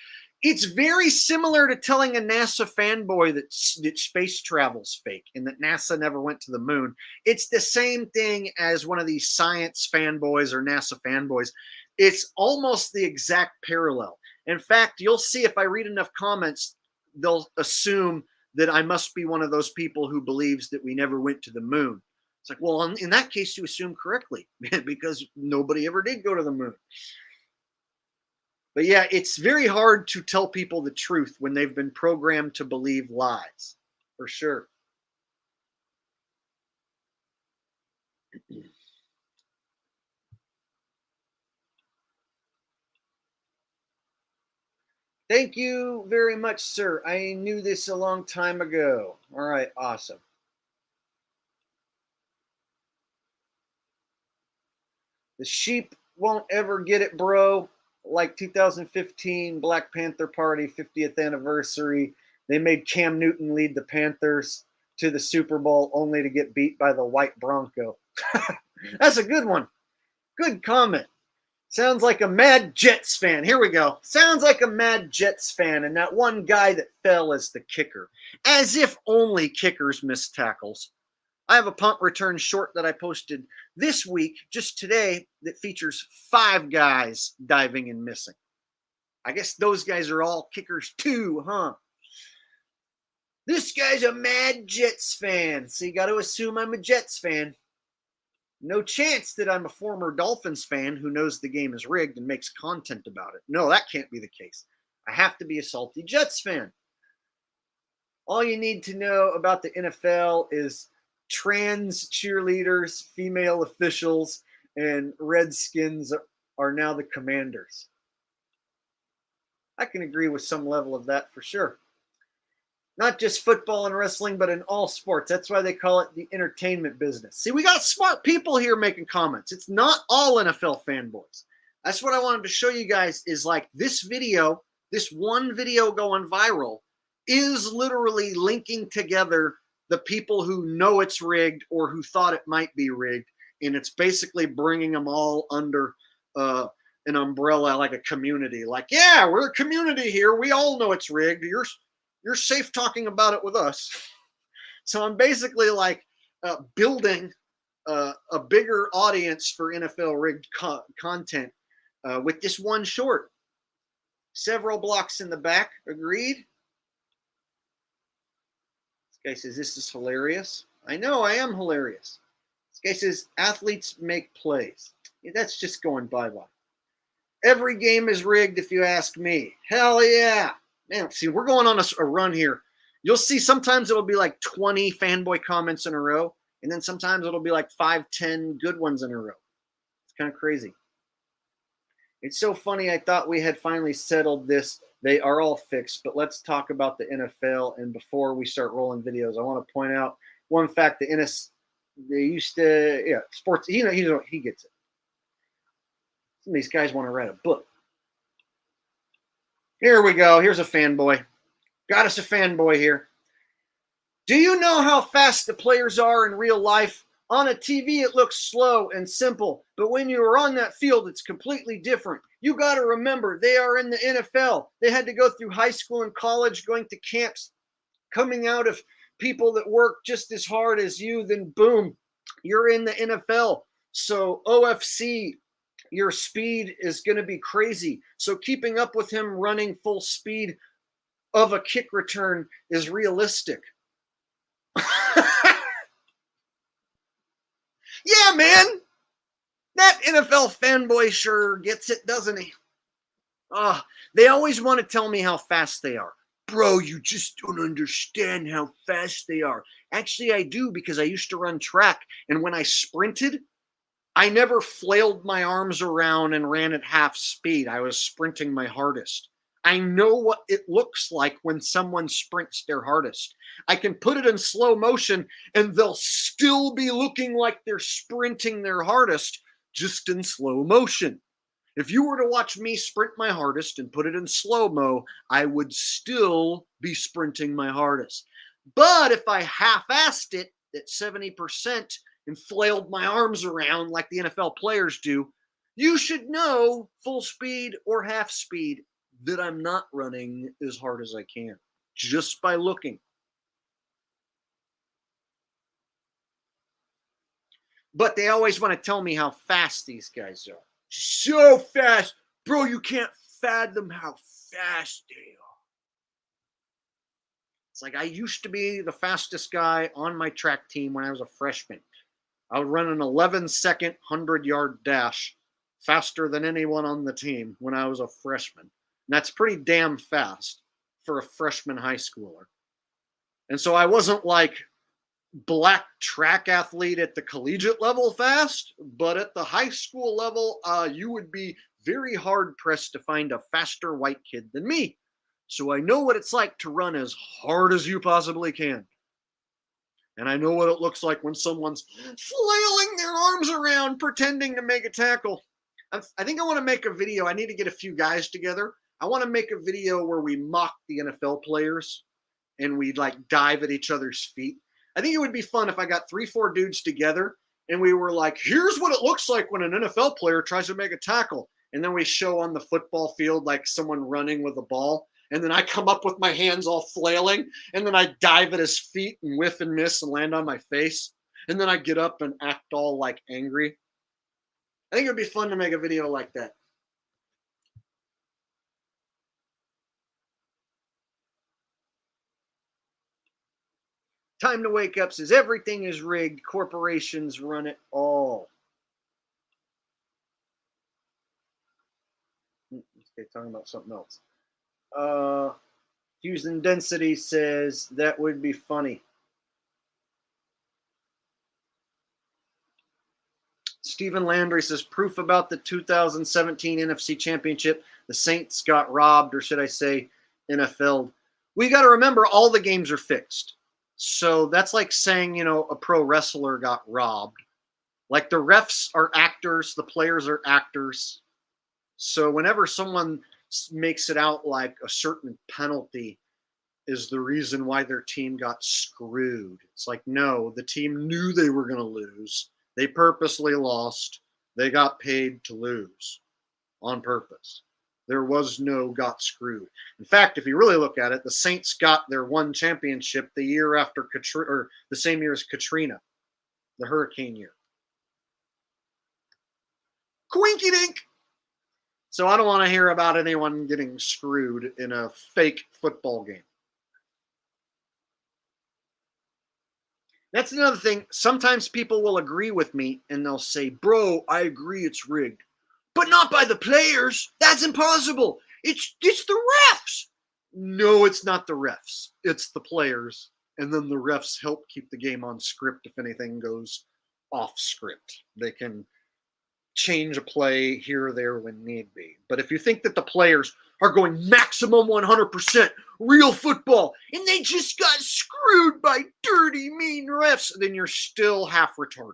[SPEAKER 1] It's very similar to telling a NASA fanboy that space travel's fake and that NASA never went to the moon. It's the same thing as one of these science fanboys or NASA fanboys. It's almost the exact parallel. In fact, you'll see if I read enough comments, they'll assume that I must be one of those people who believes that we never went to the moon. It's like, well, in that case, you assume correctly because nobody ever did go to the moon. But yeah, it's very hard to tell people the truth when they've been programmed to believe lies, for sure. Thank you very much, sir. I knew this a long time ago. All right, awesome. The sheep won't ever get it, bro. Like 2015 Black Panther Party 50th anniversary. They made Cam Newton lead the Panthers to the Super Bowl only to get beat by the white Bronco. That's a good one. Good comment. Sounds like a mad Jets fan. Here we go. Sounds like a mad Jets fan and that one guy that fell as the kicker. As if only kickers miss tackles. I have a punt return short that I posted this week, just today, that features 5 guys diving and missing. I guess those guys are all kickers too, huh? This guy's a mad Jets fan, so you got to assume I'm a Jets fan. No chance that I'm a former Dolphins fan who knows the game is rigged and makes content about it. No, that can't be the case. I have to be a salty Jets fan. All you need to know about the NFL is trans cheerleaders, female officials, and Redskins are now the Commanders. I can agree with some level of that for sure. Not just football and wrestling, but in all sports. That's why they call it the entertainment business. See, we got smart people here making comments. It's not all NFL fanboys. That's what I wanted to show you guys is like this video, this one video going viral is literally linking together the people who know it's rigged or who thought it might be rigged. And it's basically bringing them all under an umbrella, like a community. Like, yeah, we're a community here. We all know it's rigged. You're safe talking about it with us. So I'm basically like building a bigger audience for NFL rigged content with this one short. Several blocks in the back. Agreed? This guy says, this is hilarious. I know, I am hilarious. This guy says, athletes make plays. Yeah, that's just going bye-bye. Every game is rigged if you ask me. Hell yeah. Man, see, we're going on a run here. You'll see sometimes it'll be like 20 fanboy comments in a row, and then sometimes it'll be like 5, 10 good ones in a row. It's kind of crazy. It's so funny. I thought we had finally settled this. They are all fixed, but let's talk about the NFL. And before we start rolling videos, I want to point out one fact. They used to, yeah, sports, he gets it. Some of these guys want to write a book. Here we go. Here's a fanboy. Got us a fanboy here. Do you know how fast the players are in real life? On a TV, it looks slow and simple, but when you are on that field, it's completely different. You got to remember, they are in the NFL. They had to go through high school and college, going to camps, coming out of people that work just as hard as you, then boom, you're in the NFL. So OFC, your speed is going to be crazy. So keeping up with him running full speed of a kick return is realistic. Yeah, man. That NFL fanboy sure gets it, doesn't he? They always want to tell me how fast they are. Bro, you just don't understand how fast they are. Actually, I do, because I used to run track, and when I sprinted, I never flailed my arms around and ran at half speed. I was sprinting my hardest. I know what it looks like when someone sprints their hardest. I can put it in slow motion and they'll still be looking like they're sprinting their hardest, just in slow motion. If you were to watch me sprint my hardest and put it in slow-mo, I would still be sprinting my hardest. But if I half-assed it at 70% and flailed my arms around like the NFL players do, you should know, full speed or half speed, that I'm not running as hard as I can, just by looking. But they always want to tell me how fast these guys are. So fast. Bro, you can't fathom how fast they are. It's like I used to be the fastest guy on my track team when I was a freshman. I would run an 11-second 100-yard dash faster than anyone on the team when I was a freshman. And that's pretty damn fast for a freshman high schooler. And so I wasn't like black track athlete at the collegiate level fast, but at the high school level, you would be very hard pressed to find a faster white kid than me. So I know what it's like to run as hard as you possibly can. And I know what it looks like when someone's flailing their arms around pretending to make a tackle. I think I want to make a video. I need to get a few guys together. I want to make a video where we mock the NFL players and we like dive at each other's feet. I think it would be fun if I got 3-4 dudes together and we were like, here's what it looks like when an NFL player tries to make a tackle. And then we show on the football field like someone running with a ball. And then I come up with my hands all flailing. And then I dive at his feet and whiff and miss and land on my face. and then I get up and act all like angry. I think it would be fun to make a video like that. Time to Wake Up says everything is rigged. Corporations run it all. Okay, talking about something else. Houston Density says that would be funny. Stephen Landry says proof about the 2017 NFC Championship. The Saints got robbed, or should I say NFL'd. We got to remember all the games are fixed. So that's like saying, a pro wrestler got robbed. Like the refs are actors, the players are actors. So whenever someone makes it out like a certain penalty is the reason why their team got screwed, it's like, no, the team knew they were going to lose. They purposely lost. They got paid to lose on purpose. There was no got screwed. In fact, if you really look at it, the Saints got their one championship the year after Katrina, or the same year as Katrina, the hurricane year. Quinky dink. So I don't want to hear about anyone getting screwed in a fake football game. That's another thing. Sometimes people will agree with me and they'll say, bro, I agree it's rigged. But not by the players. That's impossible. It's the refs. No, it's not the refs. It's the players. And then the refs help keep the game on script if anything goes off script. They can change a play here or there when need be. But if you think that the players are going maximum 100% real football and they just got screwed by dirty, mean refs, then you're still half retarded.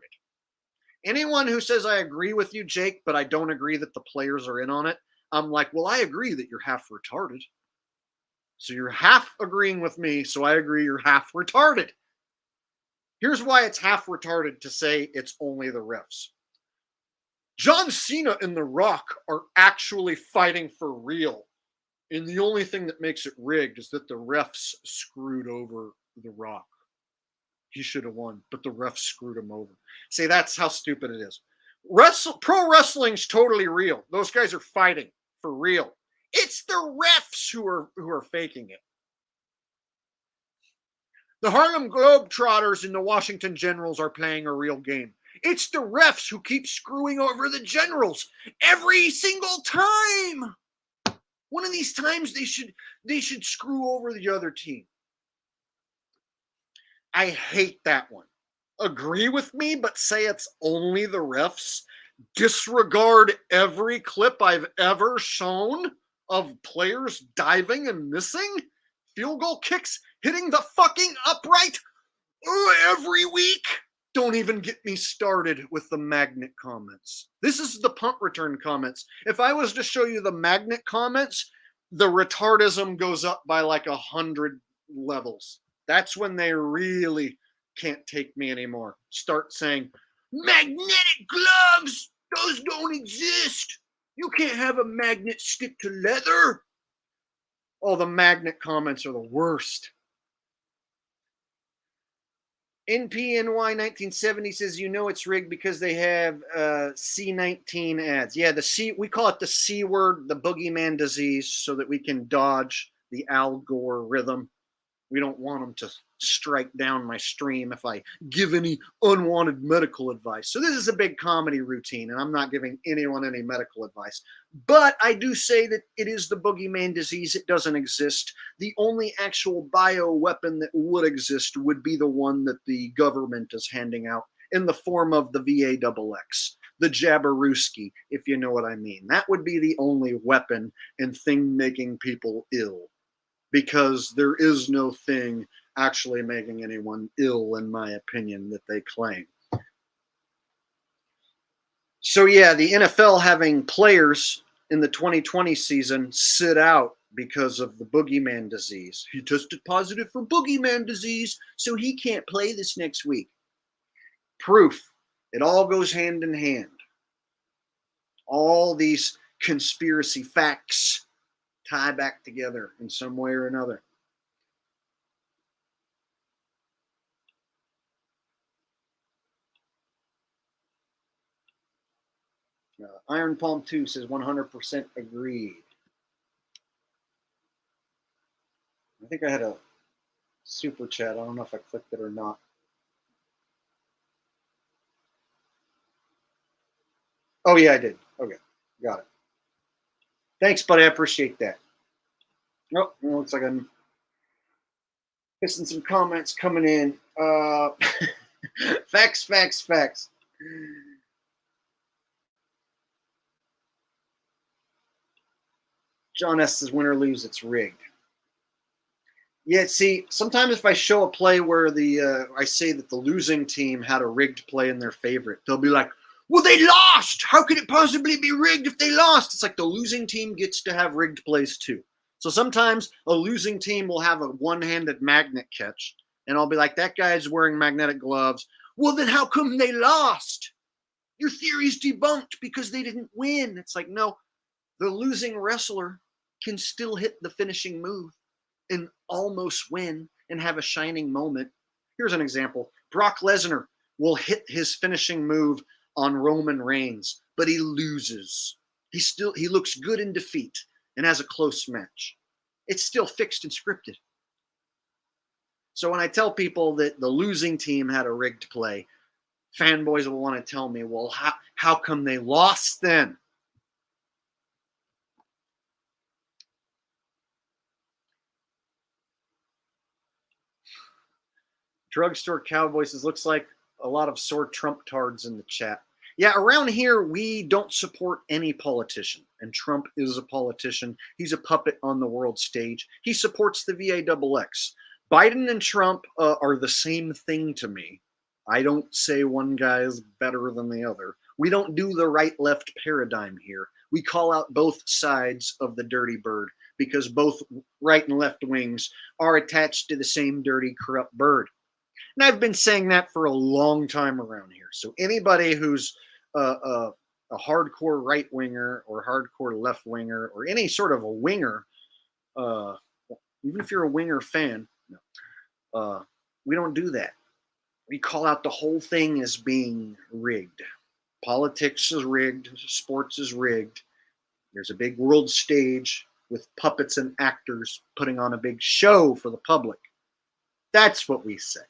[SPEAKER 1] Anyone who says I agree with you, Jake, but I don't agree that the players are in on it, I'm like, well, I agree that you're half retarded. So you're half agreeing with me, so I agree you're half retarded. Here's why it's half retarded to say it's only the refs. John Cena and The Rock are actually fighting for real. And the only thing that makes it rigged is that the refs screwed over The Rock. He should have won, but the refs screwed him over. See, that's how stupid it is. Pro wrestling's totally real. Those guys are fighting for real. It's the refs who are faking it. The Harlem Globetrotters and the Washington Generals are playing a real game. It's the refs who keep screwing over the Generals every single time. One of these times they should screw over the other team. I hate that one. Agree with me, but say it's only the refs. Disregard every clip I've ever shown of players diving and missing. Field goal kicks hitting the fucking upright every week. Don't even get me started with the magnet comments. This is the punt return comments. If I was to show you the magnet comments, the retardism goes up by like 100 levels. That's when they really can't take me anymore. Start saying, magnetic gloves, those don't exist. You can't have a magnet stick to leather. Oh, the magnet comments are the worst. NPNY 1970 says, it's rigged because they have C19 ads. Yeah, we call it the C word, the boogeyman disease, so that we can dodge the Al Gore rhythm. We don't want them to strike down my stream if I give any unwanted medical advice. So this is a big comedy routine, and I'm not giving anyone any medical advice. But I do say that it is the boogeyman disease. It doesn't exist. The only actual bioweapon that would exist would be the one that the government is handing out in the form of the VAXX, the Jabberooski, if you know what I mean. That would be the only weapon and thing making people ill. Because there is no thing actually making anyone ill, in my opinion, that they claim. So yeah, the NFL having players in the 2020 season sit out because of the boogeyman disease. He tested positive for boogeyman disease, so he can't play this next week. Proof. It all goes hand in hand. All these conspiracy facts tie back together in some way or another. Iron Palm 2 says 100% agreed. I think I had a super chat. I don't know if I clicked it or not. Oh, yeah, I did. Okay, got it. Thanks, buddy. I appreciate that. Oh, looks like I'm missing some comments coming in. Facts. John S. says, win or lose, it's rigged. Yeah, see, sometimes if I show a play where I say that the losing team had a rigged play in their favorite, they'll be like, well, they lost. How could it possibly be rigged if they lost? It's like the losing team gets to have rigged plays too. So sometimes a losing team will have a one-handed magnet catch, and I'll be like, that guy's wearing magnetic gloves. Well, then how come they lost? Your theory's debunked because they didn't win. It's like, no, the losing wrestler can still hit the finishing move and almost win and have a shining moment. Here's an example. Brock Lesnar will hit his finishing move on Roman Reigns, but he loses. He looks good in defeat and has a close match. It's still fixed and scripted. So when I tell people that the losing team had a rigged play, fanboys will want to tell me, well, how come they lost then? Drugstore Cowboys says, looks like a lot of sore Trump tards in the chat. Yeah, around here, we don't support any politician, and Trump is a politician. He's a puppet on the world stage. He supports the VAXX. Biden and Trump are the same thing to me. I don't say one guy is better than the other. We don't do the right-left paradigm here. We call out both sides of the dirty bird because both right and left wings are attached to the same dirty, corrupt bird. And I've been saying that for a long time around here. So anybody who's a hardcore right winger or hardcore left winger or any sort of a winger, even if you're a winger fan, we don't do that. We call out the whole thing as being rigged. Politics is rigged. Sports is rigged. There's a big world stage with puppets and actors putting on a big show for the public. That's what we say.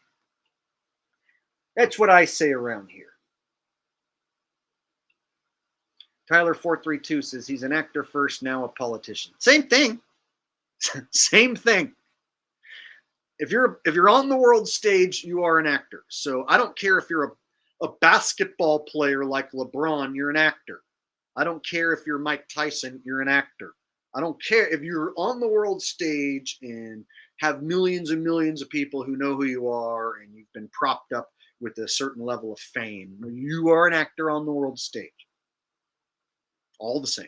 [SPEAKER 1] That's what I say around here. Tyler432 says he's an actor first, now a politician. Same thing. Same thing. If you're on the world stage, you are an actor. So I don't care if you're a basketball player like LeBron, you're an actor. I don't care if you're Mike Tyson, you're an actor. I don't care if you're on the world stage and have millions and millions of people who know who you are and you've been propped up with a certain level of fame. You are an actor on the world stage. All the same.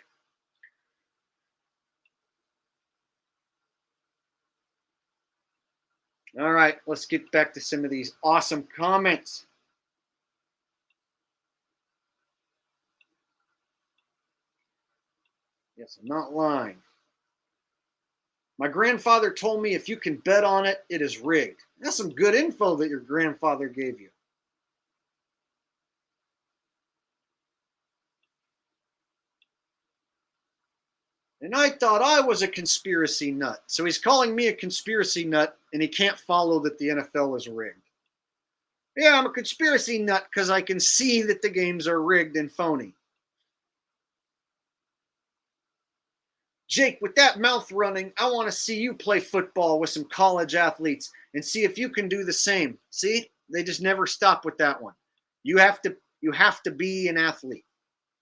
[SPEAKER 1] All right, let's get back to some of these awesome comments. Yes, I'm not lying. My grandfather told me if you can bet on it, it is rigged. That's some good info that your grandfather gave you. And I thought I was a conspiracy nut. So he's calling me a conspiracy nut, and he can't follow that the NFL is rigged. Yeah, I'm a conspiracy nut because I can see that the games are rigged and phony. Jake, with that mouth running, I want to see you play football with some college athletes and see if you can do the same. See, they just never stop with that one. You have to be an athlete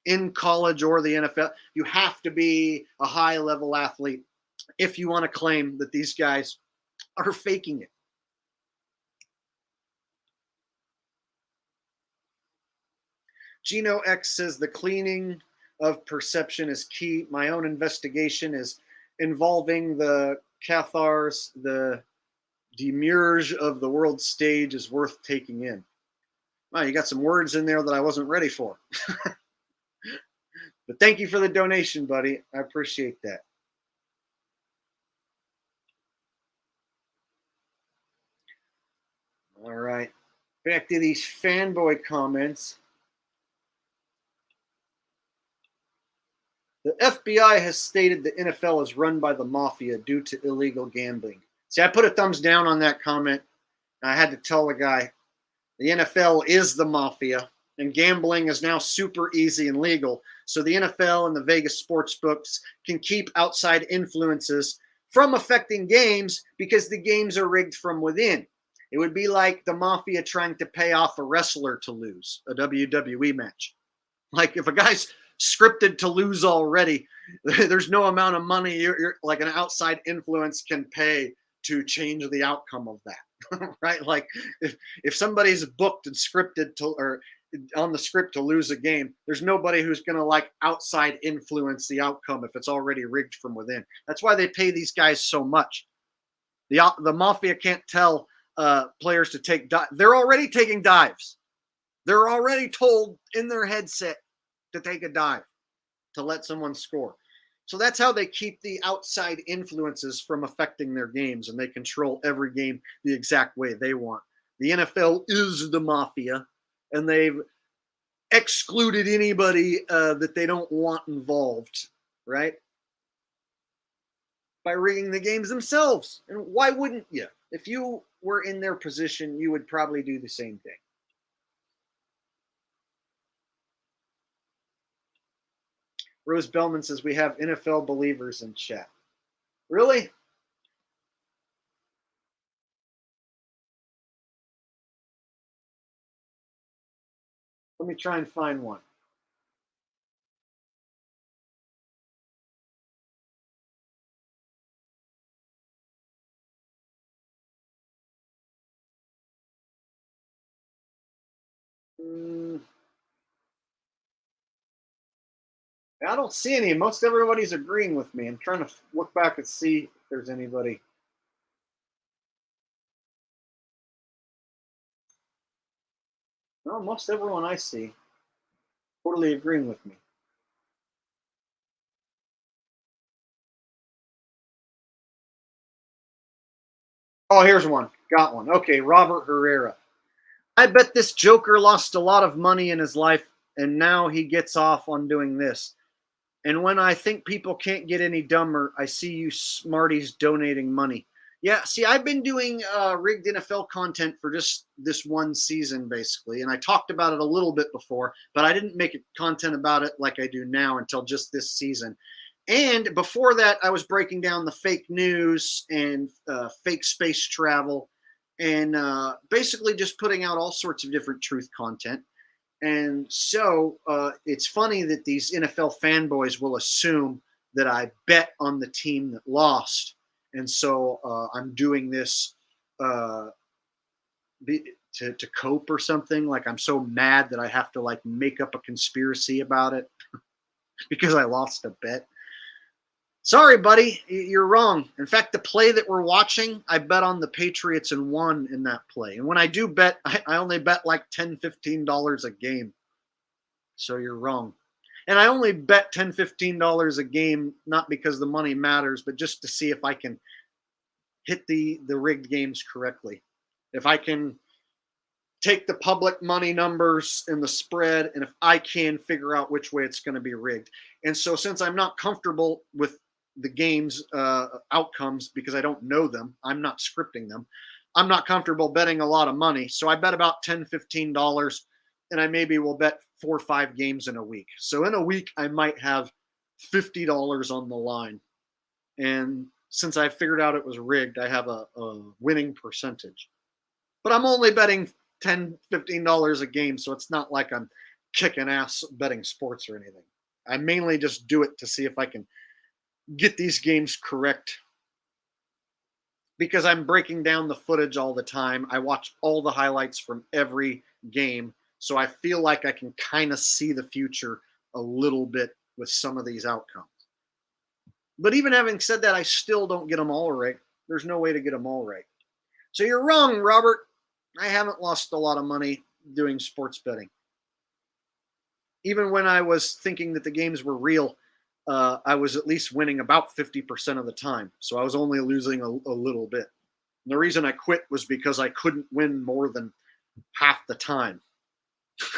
[SPEAKER 1] in college or the NFL. You have to be a high-level athlete if you want to claim that these guys are faking it. Gino X says the cleaning of perception is key. My own investigation is involving the Cathars. The demurge of the world stage is worth taking in. Wow, you got some words in there that I wasn't ready for. But thank you for the donation, buddy. I appreciate that. All right. Back to these fanboy comments. The FBI has stated the NFL is run by the mafia due to illegal gambling. See, I put a thumbs down on that comment. I had to tell the guy, the NFL is the mafia, and gambling is now super easy and legal. So the NFL and the Vegas sports books can keep outside influences from affecting games because the games are rigged from within. It would be like the mafia trying to pay off a wrestler to lose a WWE match. Like if a guy's scripted to lose already, there's no amount of money you're like an outside influence can pay to change the outcome of that. Right? Like if somebody's booked and scripted to or on the script to lose a game, there's nobody who's going to like outside influence the outcome if it's already rigged from within. That's why they pay these guys so much. The mafia can't tell players to take they're already taking dives. They're already told in their headset to take a dive to let someone score. So that's how they keep the outside influences from affecting their games, and they control every game the exact way they want. The NFL is the mafia, and they've excluded anybody that they don't want involved, right? By rigging the games themselves. And why wouldn't you? If you were in their position, you would probably do the same thing. Rose Bellman says, we have NFL believers in chat. Really? Let me try and find one. I don't see any. Most everybody's agreeing with me. I'm trying to look back and see if there's anybody. No, most everyone I see totally agreeing with me. Oh, here's one. Got one. Okay, Robert Herrera. I bet this Joker lost a lot of money in his life, and now he gets off on doing this. And when I think people can't get any dumber, I see you smarties donating money. Yeah, see, I've been doing rigged NFL content for just this one season, basically. And I talked about it a little bit before, but I didn't make content about it like I do now until just this season. And before that, I was breaking down the fake news and fake space travel and basically just putting out all sorts of different truth content. And so it's funny that these NFL fanboys will assume that I bet on the team that lost. And so I'm doing this to cope or something. Like I'm so mad that I have to like make up a conspiracy about it because I lost a bet. Sorry, buddy, you're wrong. In fact, the play that we're watching, I bet on the Patriots and won in that play. And when I do bet, I only bet like $10, $15 a game. So you're wrong. And I only bet $10, $15 a game, not because the money matters, but just to see if I can hit the rigged games correctly. If I can take the public money numbers and the spread, and if I can figure out which way it's going to be rigged. And so since I'm not comfortable with the game's outcomes because I don't know them, I'm not scripting them, I'm not comfortable betting a lot of money. So I bet about $10, $15, and I maybe will bet 4 or 5 games in a week. So in a week, I might have $50 on the line. And since I figured out it was rigged, I have a winning percentage. But I'm only betting $10, $15 a game, so it's not like I'm kicking ass betting sports or anything. I mainly just do it to see if I can get these games correct because I'm breaking down the footage all the time. I watch all the highlights from every game, so I feel like I can kind of see the future a little bit with some of these outcomes. But even having said that, I still don't get them all right. There's no way to get them all right. So you're wrong, Robert. I haven't lost a lot of money doing sports betting. Even when I was thinking that the games were real, I was at least winning about 50% of the time. So I was only losing a little bit. And the reason I quit was because I couldn't win more than half the time.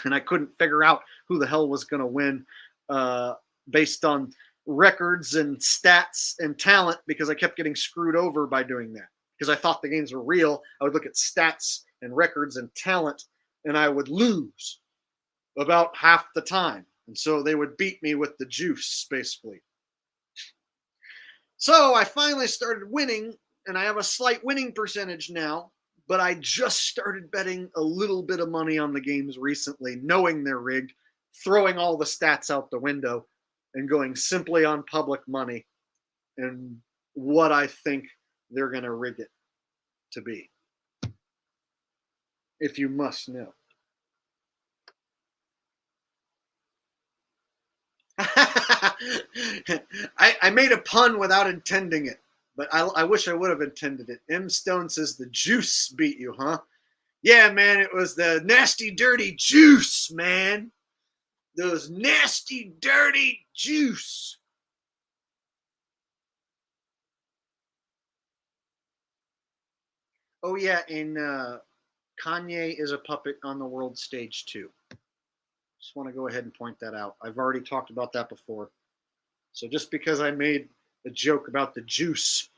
[SPEAKER 1] And I couldn't figure out who the hell was going to win based on records and stats and talent because I kept getting screwed over by doing that. Because I thought the games were real, I would look at stats and records and talent, and I would lose about half the time. And so they would beat me with the juice, basically. So I finally started winning, and I have a slight winning percentage now, but I just started betting a little bit of money on the games recently, knowing they're rigged, throwing all the stats out the window, and going simply on public money and what I think they're going to rig it to be. If you must know. I made a pun without intending it, but I wish I would have intended it. M. Stone says the juice beat you, huh? Yeah, man, it was the nasty, dirty juice, man. Those nasty, dirty juice. Oh, yeah, and Kanye is a puppet on the world stage, too. Just want to go ahead and point that out. I've already talked about that before. So just because I made a joke about the juice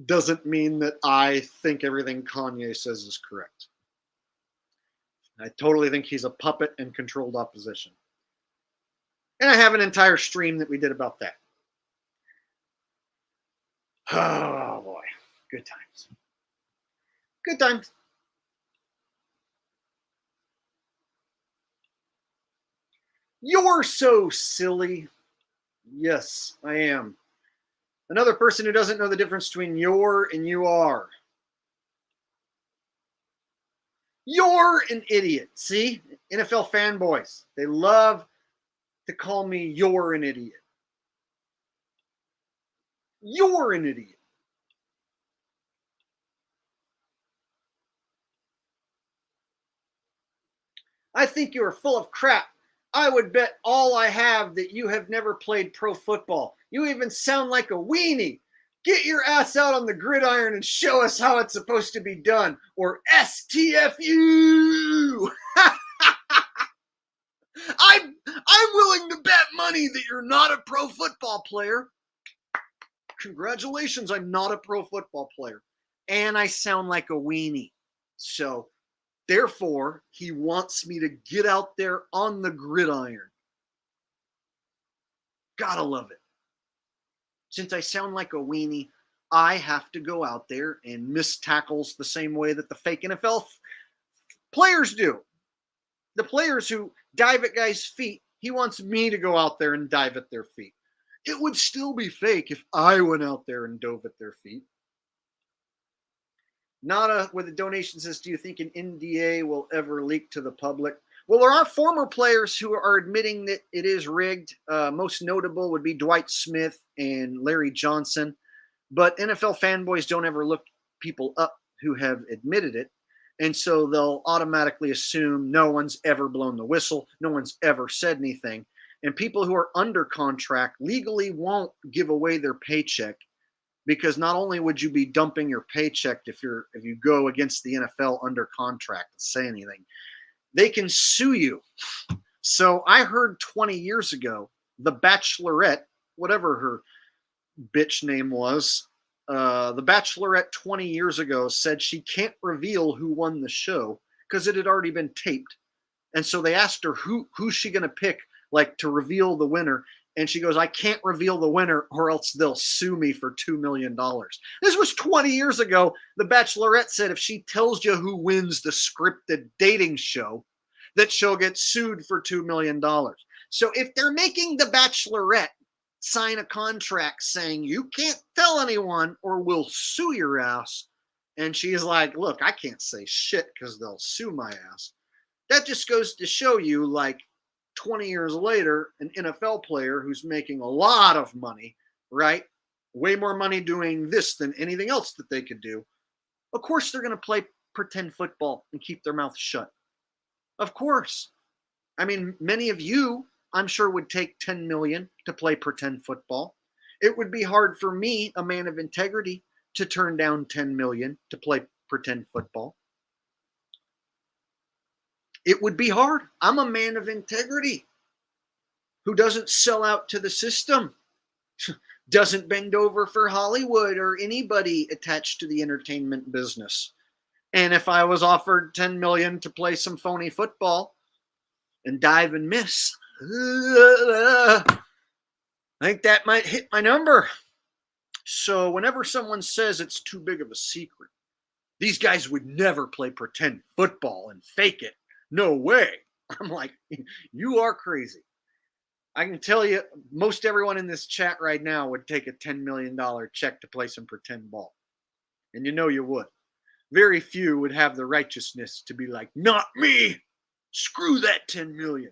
[SPEAKER 1] doesn't mean that I think everything Kanye says is correct. I totally think he's a puppet and controlled opposition. And I have an entire stream that we did about that. Oh, boy. Good times. Good times. You're so silly. Yes, I am. Another person who doesn't know the difference between you're and you are. You're an idiot. See? NFL fanboys. They love to call me you're an idiot. You're an idiot. I think you are full of crap. I would bet all I have that you have never played pro football. You even sound like a weenie. Get your ass out on the gridiron and show us how it's supposed to be done. Or STFU. I'm willing to bet money that you're not a pro football player. Congratulations, I'm not a pro football player. And I sound like a weenie. So therefore, he wants me to get out there on the gridiron. Gotta love it. Since I sound like a weenie, I have to go out there and miss tackles the same way that the fake NFL players do. The players who dive at guys' feet, he wants me to go out there and dive at their feet. It would still be fake if I went out there and dove at their feet. Nada with a donation says, do you think an NDA will ever leak to the public? Well, there are former players who are admitting that it is rigged. Most notable would be Dwight Smith and Larry Johnson. But NFL fanboys don't ever look people up who have admitted it. And so they'll automatically assume no one's ever blown the whistle. No one's ever said anything. And people who are under contract legally won't give away their paycheck. Because not only would you be dumping your paycheck if you go against the NFL under contract and say anything, they can sue you. So I heard 20 years ago, the Bachelorette, whatever her bitch name was, the Bachelorette 20 years ago said she can't reveal who won the show because it had already been taped. And so they asked her who's she going to pick, like, to reveal the winner. And she goes, I can't reveal the winner or else they'll sue me for $2 million. This was 20 years ago. The Bachelorette said if she tells you who wins the scripted dating show, that she'll get sued for $2 million. So if they're making the Bachelorette sign a contract saying you can't tell anyone or we'll sue your ass, and she's like, look, I can't say shit because they'll sue my ass. That just goes to show you, like, 20 years later, an NFL player who's making a lot of money, right? Way more money doing this than anything else that they could do. Of course, they're going to play pretend football and keep their mouth shut. Of course. I mean, many of you, I'm sure, would take $10 million to play pretend football. It would be hard for me, a man of integrity, to turn down $10 million to play pretend football. It would be hard. I'm a man of integrity who doesn't sell out to the system. Doesn't bend over for Hollywood or anybody attached to the entertainment business. And if I was offered $10 million to play some phony football and dive and miss, I think that might hit my number. So whenever someone says it's too big of a secret, these guys would never play pretend football and fake it. No way. I'm like, you are crazy. I can tell you, most everyone in this chat right now would take a $10 million check to play some pretend ball. And you know you would. Very few would have the righteousness to be like, not me. Screw that 10 million.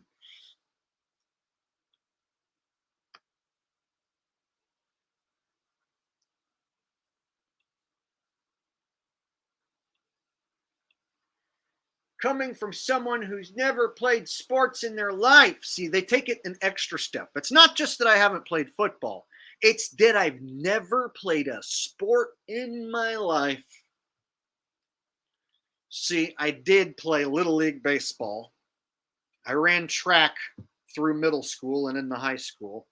[SPEAKER 1] Coming from someone who's never played sports in their life. See, they take it an extra step. It's not just that I haven't played football. It's that I've never played a sport in my life. See, I did play Little League Baseball. I ran track through middle school and into high school.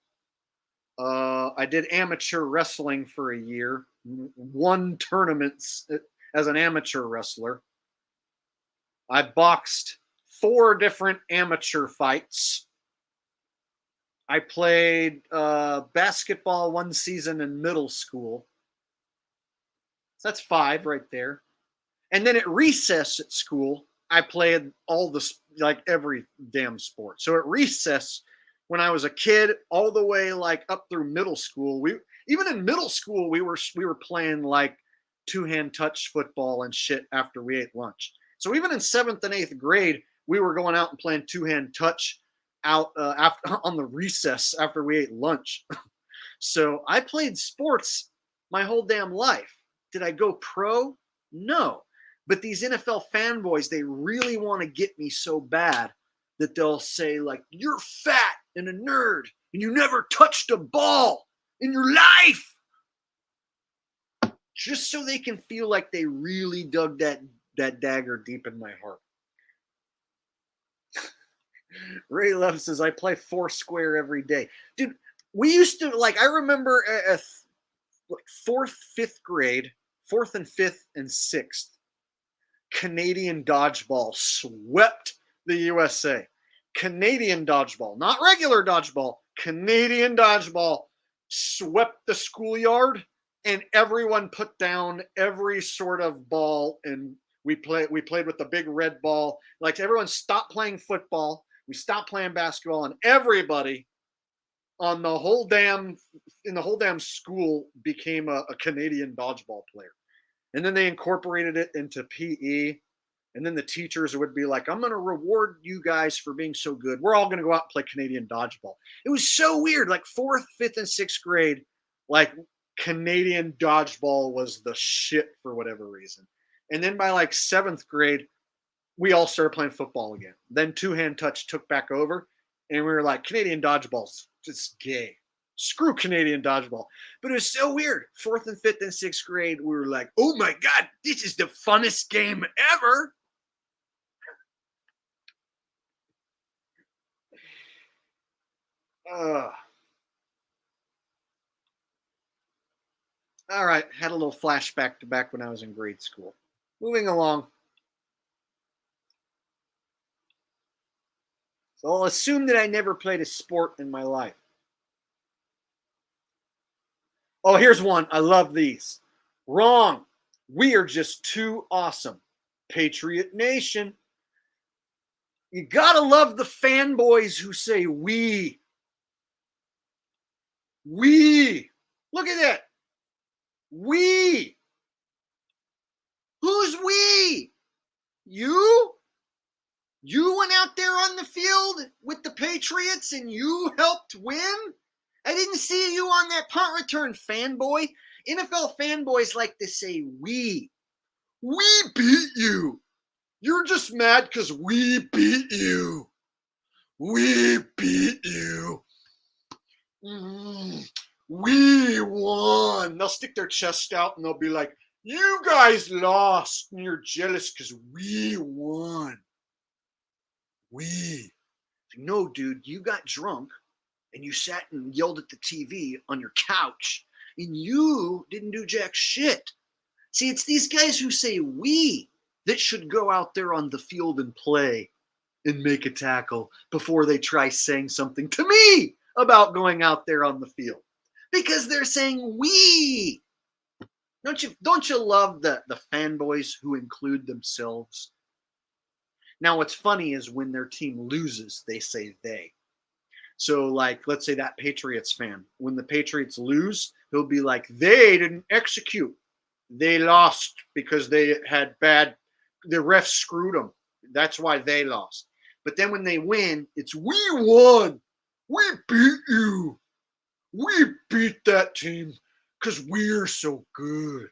[SPEAKER 1] I did amateur wrestling for a year, won tournaments as an amateur wrestler. I boxed 4 different amateur fights. I played basketball 1 season in middle school. So that's 5 right there. And then at recess at school, I played every damn sport. So at recess, when I was a kid, all the way up through middle school, even in middle school, we were playing like 2-hand touch football and shit after we ate lunch. So even in 7th and 8th grade, we were going out and playing 2-hand touch out on the recess after we ate lunch. So I played sports my whole damn life. Did I go pro? No. But these NFL fanboys, they really want to get me so bad that they'll say, like, you're fat and a nerd and you never touched a ball in your life. Just so they can feel like they really dug that dagger deep in my heart. Ray Love says, I play Foursquare every day. Dude, we used to, I remember 4th, 5th grade, 4th and 5th and 6th, Canadian dodgeball swept the USA. Canadian dodgeball, not regular dodgeball, Canadian dodgeball swept the schoolyard, and everyone put down every sort of ball, and we played with the big red ball. Like, everyone stopped playing football, we stopped playing basketball, and everybody in the whole damn school became a Canadian dodgeball player. And then they incorporated it into PE. And then the teachers would be like, I'm going to reward you guys for being so good. We're all going to go out and play Canadian dodgeball. It was so weird. 4th, 5th, and 6th grade, Canadian dodgeball was the shit for whatever reason. And then by 7th grade, we all started playing football again. Then 2-hand touch took back over. And we were like, Canadian dodgeball's just gay. Screw Canadian dodgeball. But it was so weird. 4th and 5th and 6th grade, we were like, oh my God, this is the funnest game ever. All right, had a little flashback to back when I was in grade school. Moving along. So I'll assume that I never played a sport in my life. Oh, here's one. I love these. Wrong. We are just too awesome. Patriot Nation. You gotta love the fanboys who say we. We. Look at that. We. Who's we? You? You went out there on the field with the Patriots and you helped win? I didn't see you on that punt return, fanboy. NFL fanboys like to say we. We beat you. You're just mad because we beat you. We beat you. We won. They'll stick their chest out and they'll be like, you guys lost and you're jealous because we won. We. No, dude, you got drunk and you sat and yelled at the TV on your couch, and you didn't do jack shit. See, it's these guys who say we that should go out there on the field and play and make a tackle before they try saying something to me about going out there on the field. Because they're saying we. Don't you love the fanboys who include themselves? Now, what's funny is when their team loses, they say they. So, like, let's say that Patriots fan, when the Patriots lose, he'll be like, they didn't execute. They lost because they had the refs screwed them. That's why they lost. But then when they win, it's we won. We beat you. We beat that team because we're so good.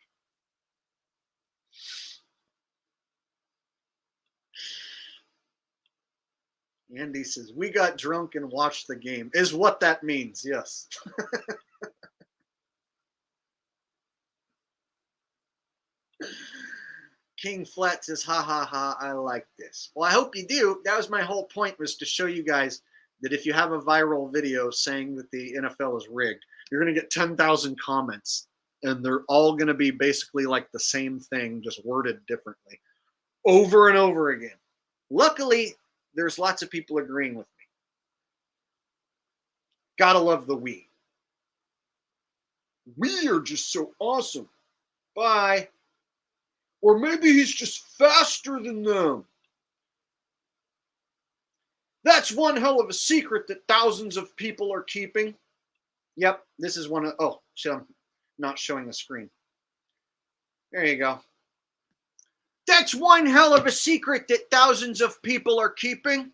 [SPEAKER 1] Andy says, we got drunk and watched the game. Is what that means, yes. King Flat says, ha, ha, ha, I like this. Well, I hope you do. That was my whole point, was to show you guys that if you have a viral video saying that the NFL is rigged, you're going to get 10,000 comments, and they're all going to be basically like the same thing, just worded differently, over and over again. Luckily, there's lots of people agreeing with me. Gotta love the we. We are just so awesome. Bye. Or maybe he's just faster than them. That's one hell of a secret that thousands of people are keeping. Yep, this is one of, oh, shit, I'm not showing the screen. There you go. That's one hell of a secret that thousands of people are keeping.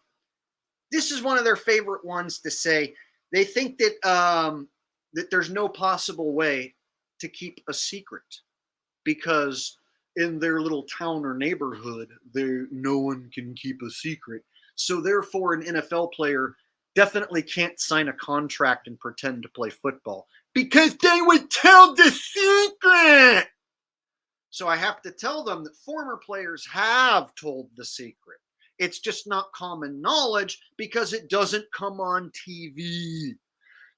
[SPEAKER 1] This is one of their favorite ones to say. They think that that there's no possible way to keep a secret because in their little town or neighborhood, no one can keep a secret. So therefore, an NFL player definitely can't sign a contract and pretend to play football because they would tell the secret. So I have to tell them that former players have told the secret. It's just not common knowledge because it doesn't come on TV.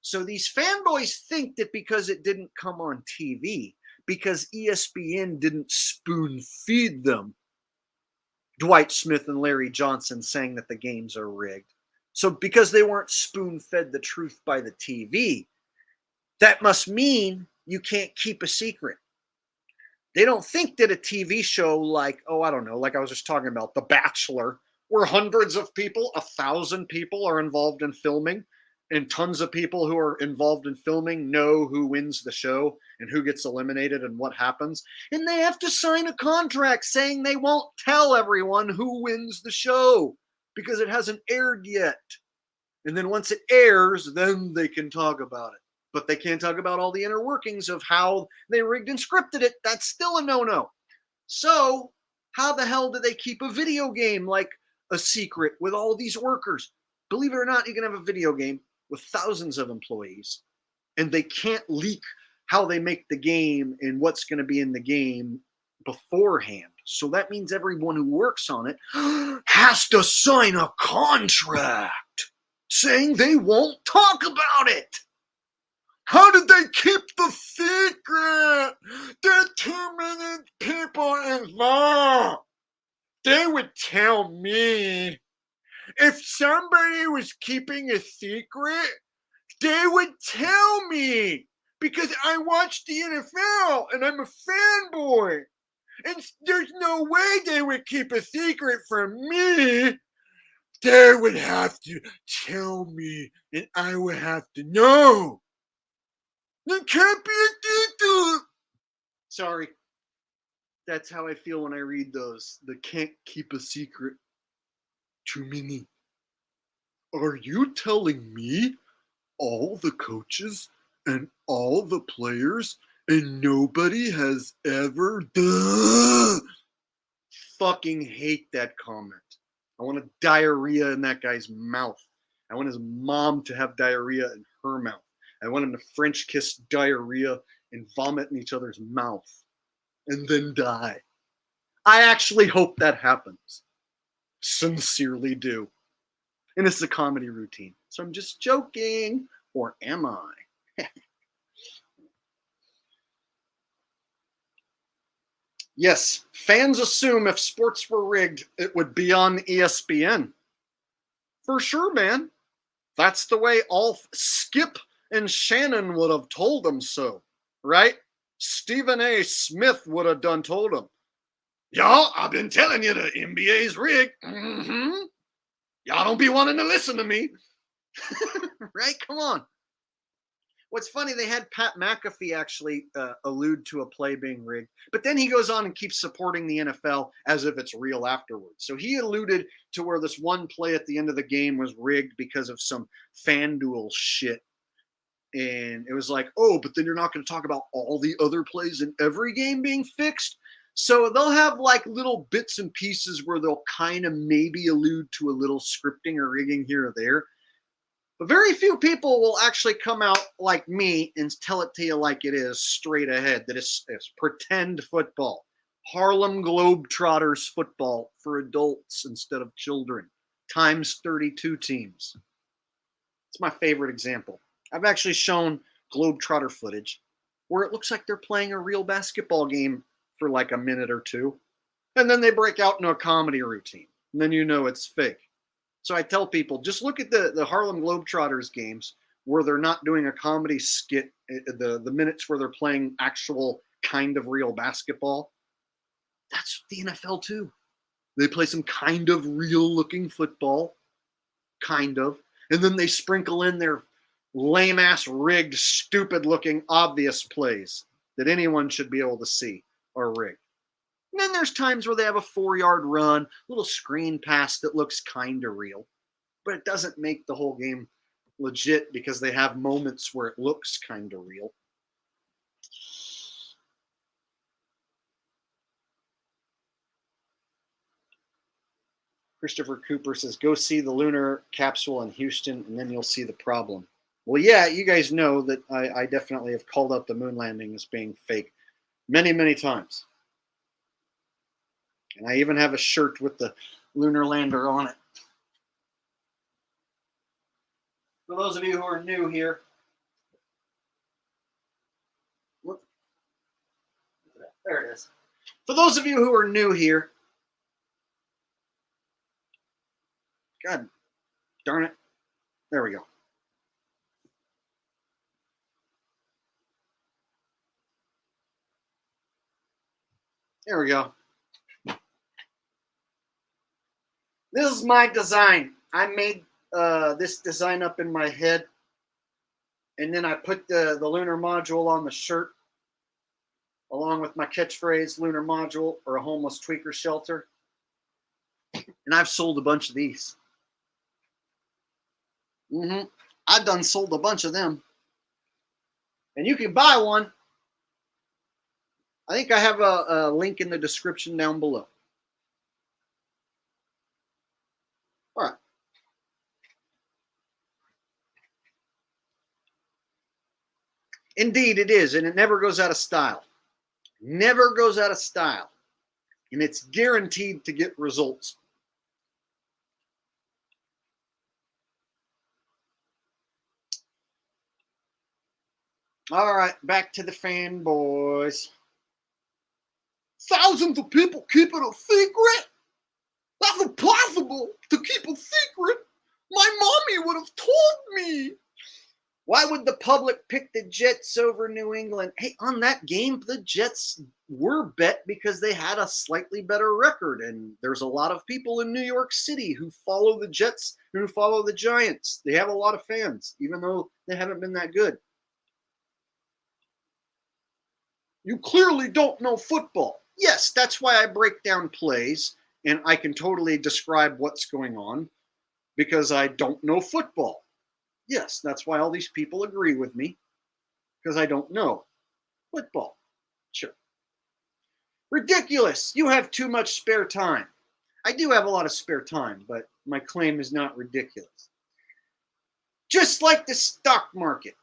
[SPEAKER 1] So these fanboys think that because it didn't come on TV, because ESPN didn't spoon feed them Dwight Smith and Larry Johnson saying that the games are rigged. So because they weren't spoon fed the truth by the TV, that must mean you can't keep a secret. They don't think that a TV show like, oh, I don't know, like I was just talking about, The Bachelor, where hundreds of people, 1,000 people are involved in filming, and tons of people who are involved in filming know who wins the show and who gets eliminated and what happens. And they have to sign a contract saying they won't tell everyone who wins the show because it hasn't aired yet. And then once it airs, then they can talk about it. But they can't talk about all the inner workings of how they rigged and scripted it. That's still a no-no. So how the hell do they keep a video game like a secret with all these workers? Believe it or not, you can have a video game with thousands of employees, and they can't leak how they make the game and what's going to be in the game beforehand. So that means everyone who works on it has to sign a contract saying they won't talk about it. How did they keep the secret? There are too many people involved. They would tell me. If somebody was keeping a secret, they would tell me because I watch the NFL and I'm a fanboy. And there's no way they would keep a secret from me. They would have to tell me and I would have to know. There can't be a secret. Sorry. That's how I feel when I read those. They can't keep a secret. Too many. Are you telling me all the coaches and all the players and nobody has ever done? Fucking hate that comment. I want a diarrhea in that guy's mouth. I want his mom to have diarrhea in her mouth. I want him to French kiss diarrhea and vomit in each other's mouth and then die. I actually hope that happens. Sincerely do. And it's a comedy routine. So I'm just joking. Or am I? Yes, fans assume if sports were rigged, it would be on ESPN. For sure, man. That's the way Skip and Shannon would have told them so, right? Stephen A. Smith would have told them, y'all, I've been telling you the NBA's rigged. Mm-hmm. Y'all don't be wanting to listen to me. Right? Come on. What's funny, they had Pat McAfee actually allude to a play being rigged, but then he goes on and keeps supporting the NFL as if it's real afterwards. So he alluded to where this one play at the end of the game was rigged because of some FanDuel shit. And it was like, oh, but then you're not going to talk about all the other plays in every game being fixed. So they'll have like little bits and pieces where they'll kind of maybe allude to a little scripting or rigging here or there. But very few people will actually come out like me and tell it to you like it is, straight ahead, that it's pretend football. Harlem Globetrotters football for adults instead of children, times 32 teams. It's my favorite example. I've actually shown Globetrotter footage where it looks like they're playing a real basketball game for like a minute or two, and then they break out into a comedy routine, and then you know it's fake. So I tell people, just look at the Harlem Globetrotters games where they're not doing a comedy skit, the minutes where they're playing actual kind of real basketball. That's the NFL too. They play some kind of real looking football, kind of, and then they sprinkle in their lame ass rigged, stupid looking, obvious plays that anyone should be able to see are rigged. And then there's times where they have a 4-yard run, little screen pass that looks kind of real, but it doesn't make the whole game legit because they have moments where it looks kind of real. Christopher Cooper says, go see the lunar capsule in Houston, and then you'll see the problem. Well, yeah, you guys know that I definitely have called out the moon landing as being fake many, many times. And I even have a shirt with the lunar lander on it. For those of you who are new here, there it is. For those of you who are new here, God darn it. There we go. There we go. This is my design. I made this design up in my head, and then I put the lunar module on the shirt, along with my catchphrase, lunar module or a homeless tweaker shelter. And I've sold a bunch of these. I've done sold a bunch of them. And you can buy one. I think I have a link in the description down below. All right. Indeed, it is. And it never goes out of style. Never goes out of style. And it's guaranteed to get results. All right, back to the fanboys. Thousands of people keep it a secret? That's impossible to keep a secret. My mommy would have told me. Why would the public pick the Jets over New England? Hey, on that game, the Jets were bet because they had a slightly better record. And there's a lot of people in New York City who follow the Jets and who follow the Giants. They have a lot of fans, even though they haven't been that good. You clearly don't know football. Yes, that's why I break down plays and I can totally describe what's going on because I don't know football. Yes, that's why all these people agree with me because I don't know football. Sure. Ridiculous. You have too much spare time. I do have a lot of spare time, but my claim is not ridiculous. Just like the stock market.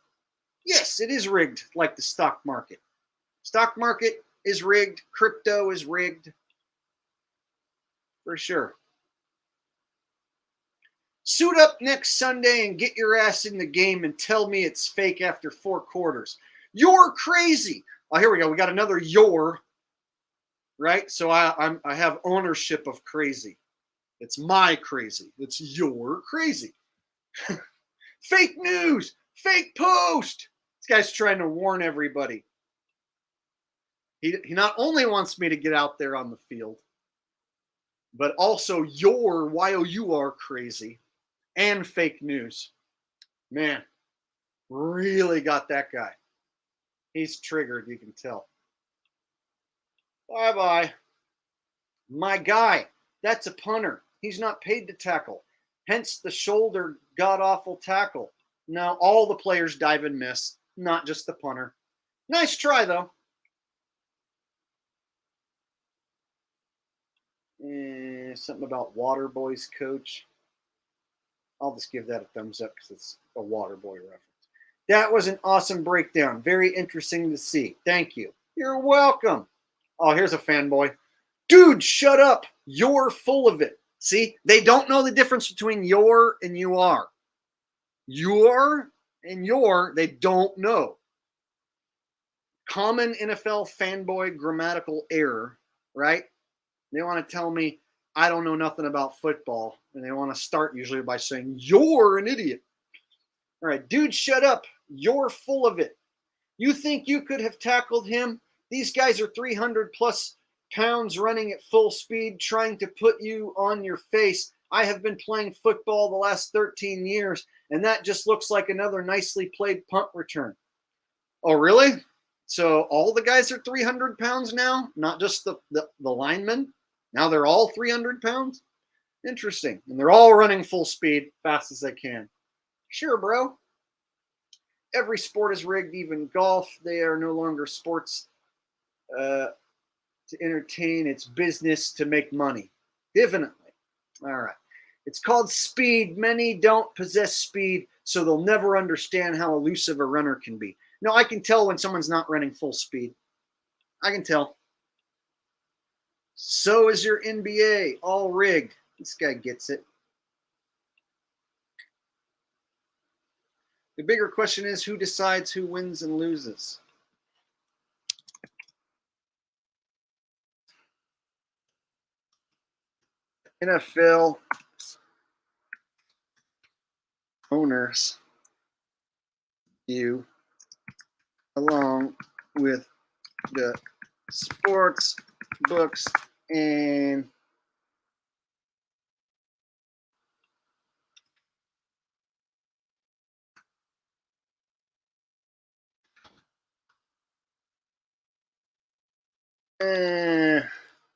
[SPEAKER 1] Yes, it is rigged like the stock market. Stock market is rigged. Crypto is rigged. For sure. Suit up next Sunday and get your ass in the game and tell me it's fake after 4 quarters. You're crazy. Oh, here we go. We got another you're, right? So I have ownership of crazy. It's my crazy. It's your crazy. Fake news. Fake post. This guy's trying to warn everybody. He not only wants me to get out there on the field, but also you're Y-O-U-R crazy and fake news. Man, really got that guy. He's triggered, you can tell. Bye-bye. My guy, that's a punter. He's not paid to tackle. Hence the shoulder god-awful tackle. Now all the players dive and miss, not just the punter. Nice try, though. Something about Waterboy's coach. I'll just give that a thumbs up because it's a Waterboy reference. That was an awesome breakdown. Very interesting to see. Thank you. You're welcome. Oh, here's a fanboy. Dude, shut up. You're full of it. See, they don't know the difference between your and you are. Your and your, they don't know. Common NFL fanboy grammatical error, right? They want to tell me I don't know nothing about football, and they want to start usually by saying, you're an idiot. All right, dude, shut up. You're full of it. You think you could have tackled him? These guys are 300 plus pounds running at full speed, trying to put you on your face. I have been playing football the last 13 years, and that just looks like another nicely played punt return. Oh, really? So all the guys are 300 pounds now, not just the linemen? Now they're all 300 pounds? Interesting. And they're all running full speed, fast as they can. Sure, bro. Every sport is rigged, even golf. They are no longer sports to entertain. It's business to make money. Definitely. All right. It's called speed. Many don't possess speed, so they'll never understand how elusive a runner can be. No, I can tell when someone's not running full speed. I can tell. So is your NBA, all rigged. This guy gets it. The bigger question is who decides who wins and loses? NFL owners, you, along with the sports books and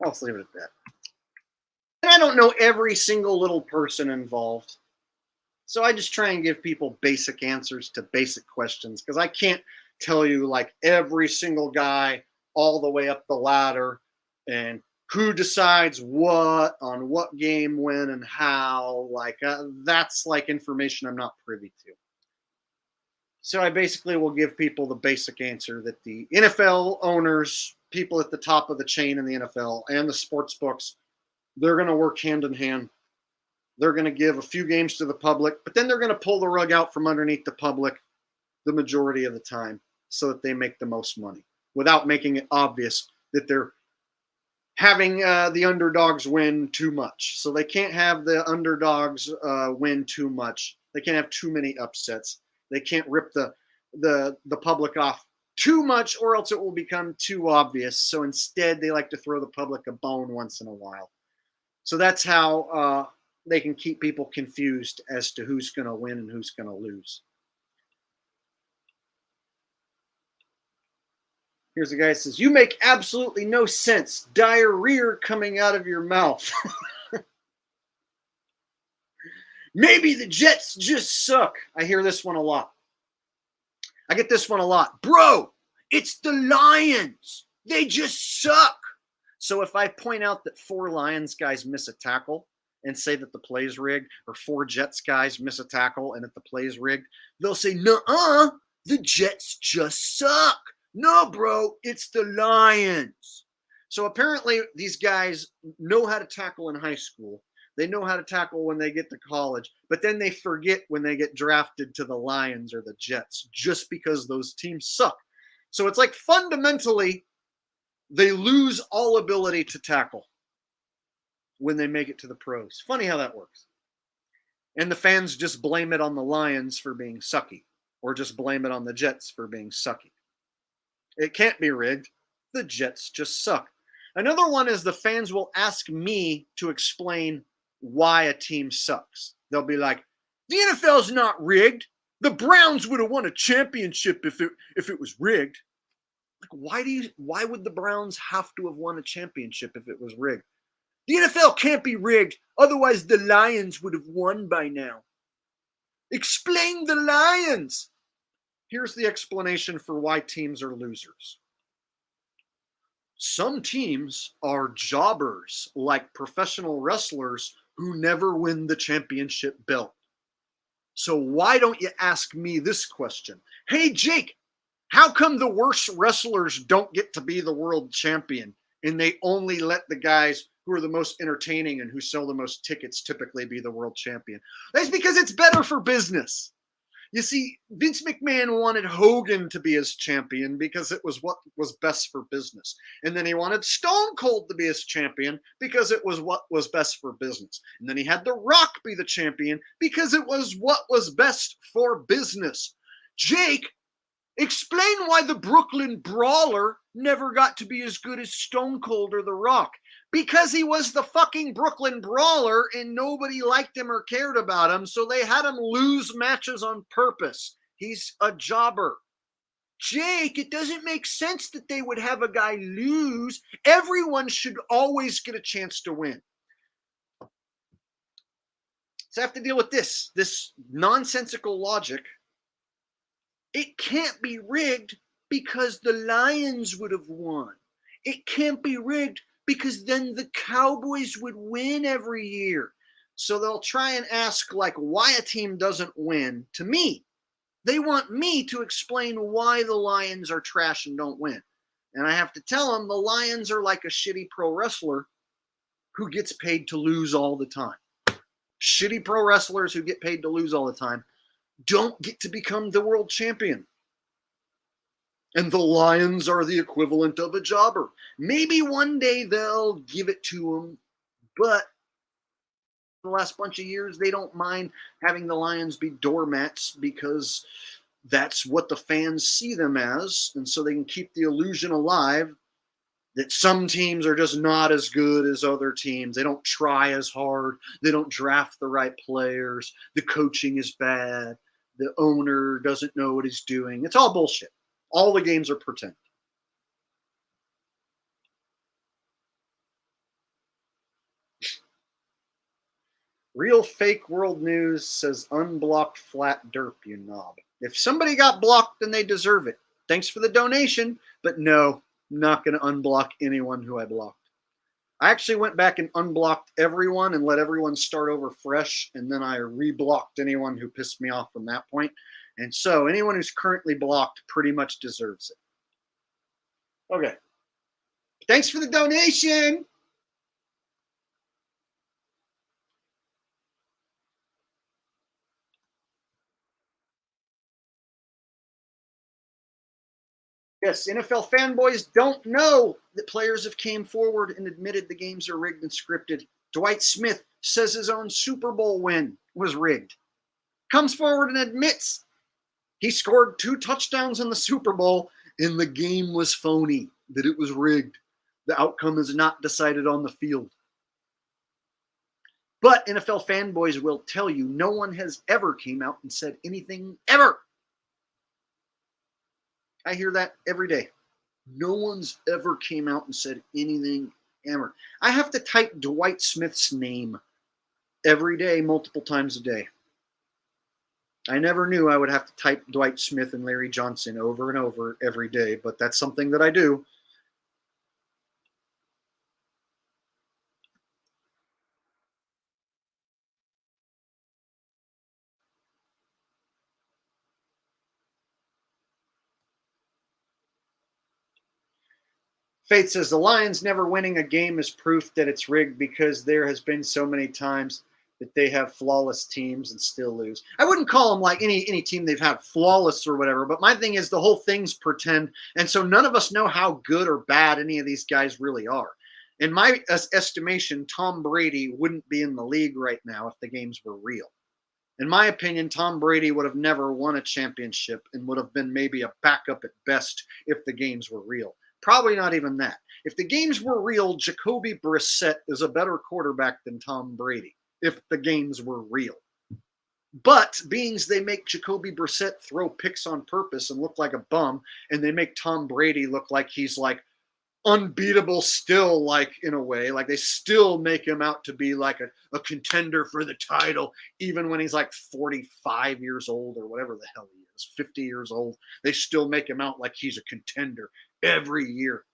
[SPEAKER 1] I'll just leave it at that. And I don't know every single little person involved. So I just try and give people basic answers to basic questions because I can't tell you like every single guy all the way up the ladder and who decides what on what game, when, and how. Like that's like information I'm not privy to. So I basically will give people the basic answer that the NFL owners, people at the top of the chain in the NFL, and the sports books, they're going to work hand in hand. They're going to give a few games to the public, but then they're going to pull the rug out from underneath the public the majority of the time so that they make the most money without making it obvious that they're having the underdogs win too much. So they can't have the underdogs win too much. They can't have too many upsets. They can't rip the public off too much or else it will become too obvious. So instead, they like to throw the public a bone once in a while. So that's how they can keep people confused as to who's going to win and who's going to lose. Here's a guy that says, you make absolutely no sense. Diarrhea coming out of your mouth. Maybe the Jets just suck. I hear this one a lot. I get this one a lot. Bro, it's the Lions. They just suck. So if I point out that 4 Lions guys miss a tackle and say that the play's rigged, or 4 Jets guys miss a tackle and that the play's rigged, they'll say, nuh-uh, the Jets just suck. No, bro, it's the Lions. So apparently these guys know how to tackle in high school. They know how to tackle when they get to college, but then they forget when they get drafted to the Lions or the Jets just because those teams suck. So it's like fundamentally, they lose all ability to tackle when they make it to the pros. Funny how that works. And the fans just blame it on the Lions for being sucky, or just blame it on the Jets for being sucky. It can't be rigged. The Jets just suck. Another one is the fans will ask me to explain why a team sucks. They'll be like, the NFL's not rigged. The Browns would have won a championship if it was rigged. Like, why would the Browns have to have won a championship if it was rigged? The NFL can't be rigged, otherwise the Lions would have won by now. Explain the Lions. Here's the explanation for why teams are losers. Some teams are jobbers, like professional wrestlers who never win the championship belt. So why don't you ask me this question? Hey, Jake, how come the worst wrestlers don't get to be the world champion and they only let the guys who are the most entertaining and who sell the most tickets typically be the world champion? That's because it's better for business. You see, Vince McMahon wanted Hogan to be his champion because it was what was best for business. And then he wanted Stone Cold to be his champion because it was what was best for business. And then he had The Rock be the champion because it was what was best for business. Jake, explain why the Brooklyn Brawler never got to be as good as Stone Cold or The Rock. Because he was the fucking Brooklyn Brawler and nobody liked him or cared about him, so they had him lose matches on purpose. He's a jobber. Jake, it doesn't make sense that they would have a guy lose. Everyone should always get a chance to win. So I have to deal with this nonsensical logic. It can't be rigged because the Lions would have won. It can't be rigged because then the Cowboys would win every year. So they'll try and ask like why a team doesn't win to me. They want me to explain why the Lions are trash and don't win. And I have to tell them the Lions are like a shitty pro wrestler who gets paid to lose all the time. Shitty pro wrestlers who get paid to lose all the time don't get to become the world champion. And the Lions are the equivalent of a jobber. Maybe one day they'll give it to them, but the last bunch of years, they don't mind having the Lions be doormats because that's what the fans see them as. And so they can keep the illusion alive that some teams are just not as good as other teams. They don't try as hard. They don't draft the right players. The coaching is bad. The owner doesn't know what he's doing. It's all bullshit. All the games are pretend. Real fake world news says unblocked flat derp, you knob. If somebody got blocked, then they deserve it. Thanks for the donation, but no, I'm not going to unblock anyone who I blocked. I actually went back and unblocked everyone and let everyone start over fresh, and then I reblocked anyone who pissed me off from that point. And so anyone who's currently blocked pretty much deserves it. Okay. Thanks for the donation. Yes, NFL fanboys don't know that players have came forward and admitted the games are rigged and scripted. Dwight Smith says his own Super Bowl win was rigged. Comes forward and admits he scored 2 touchdowns in the Super Bowl and the game was phony, that it was rigged. The outcome is not decided on the field. But NFL fanboys will tell you no one has ever came out and said anything ever. I hear that every day. No one's ever came out and said anything ever. I have to type Dwight Smith's name every day, multiple times a day. I never knew I would have to type Dwight Smith and Larry Johnson over and over every day, but that's something that I do. Faith says the Lions never winning a game is proof that it's rigged because there has been so many times that they have flawless teams and still lose. I wouldn't call them like any team they've had flawless or whatever, but my thing is the whole thing's pretend, and so none of us know how good or bad any of these guys really are. In my estimation, Tom Brady wouldn't be in the league right now if the games were real. In my opinion, Tom Brady would have never won a championship and would have been maybe a backup at best if the games were real. Probably not even that. If the games were real, Jacoby Brissett is a better quarterback than Tom Brady if the games were real. But being they make Jacoby Brissett throw picks on purpose and look like a bum, and they make Tom Brady look like he's like unbeatable still, like in a way, like they still make him out to be like a contender for the title, even when he's like 45 years old or whatever the hell he is, 50 years old. They still make him out like he's a contender every year.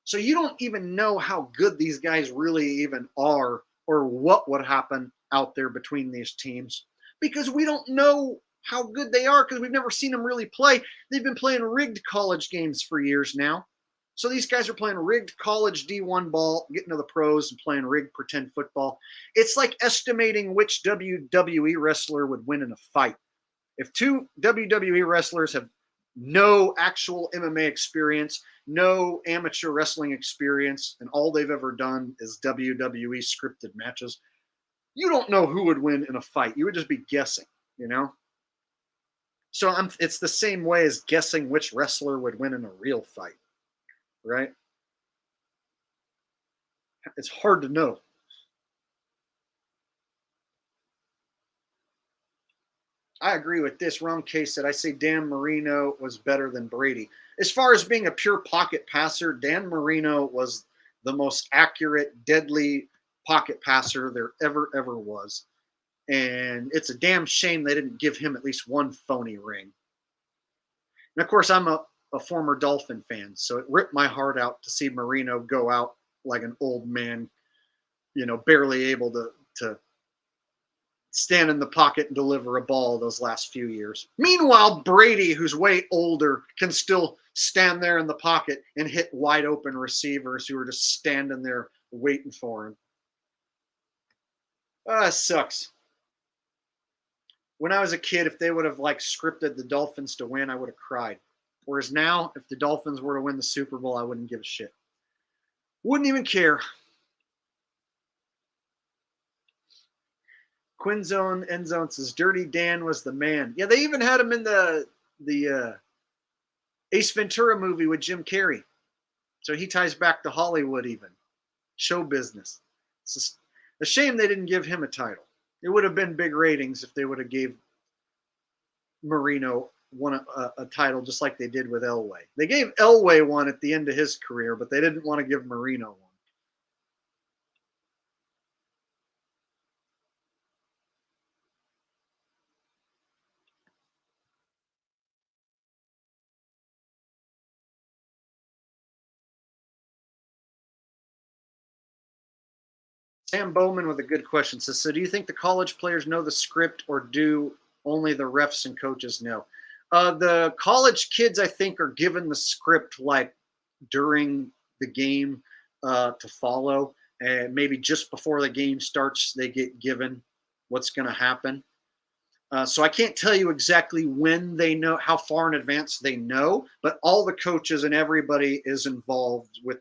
[SPEAKER 1] So you don't even know how good these guys really even are or what would happen out there between these teams because we don't know how good they are because we've never seen them really play. They've been playing rigged college games for years now. So these guys are playing rigged college D1 ball, getting to the pros and playing rigged pretend football. It's like estimating which WWE wrestler would win in a fight. If two WWE wrestlers have no actual MMA experience, no amateur wrestling experience, and all they've ever done is WWE scripted matches, you don't know who would win in a fight. You would just be guessing, you know? So it's the same way as guessing which wrestler would win in a real fight, right? It's hard to know. I agree with this. Ron K said, I say Dan Marino was better than Brady. As far as being a pure pocket passer, Dan Marino was the most accurate, deadly pocket passer there ever was. And it's a damn shame they didn't give him at least one phony ring. And of course, I'm a former Dolphin fan, so it ripped my heart out to see Marino go out like an old man, you know, barely able to stand in the pocket and deliver a ball those last few years. Meanwhile, Brady, who's way older, can still stand there in the pocket and hit wide open receivers who are just standing there waiting for him. It sucks. When I was a kid, if they would have like scripted the Dolphins to win, I would have cried. Whereas now, if the Dolphins were to win the Super Bowl, I wouldn't give a shit. Wouldn't even care. Quinn Zone End Zone says Dirty Dan was the man. Yeah, they even had him in the Ace Ventura movie with Jim Carrey. So he ties back to Hollywood even. Show business. It's a shame they didn't give him a title. It would have been big ratings if they would have gave Marino a title just like they did with Elway. They gave Elway one at the end of his career, but they didn't want to give Marino one. Sam Bowman with a good question says, so do you think the college players know the script or do only the refs and coaches know? The college kids, I think, are given the script like during the game to follow. And maybe just before the game starts, they get given what's going to happen. So I can't tell you exactly when they know, how far in advance they know, but all the coaches and everybody is involved with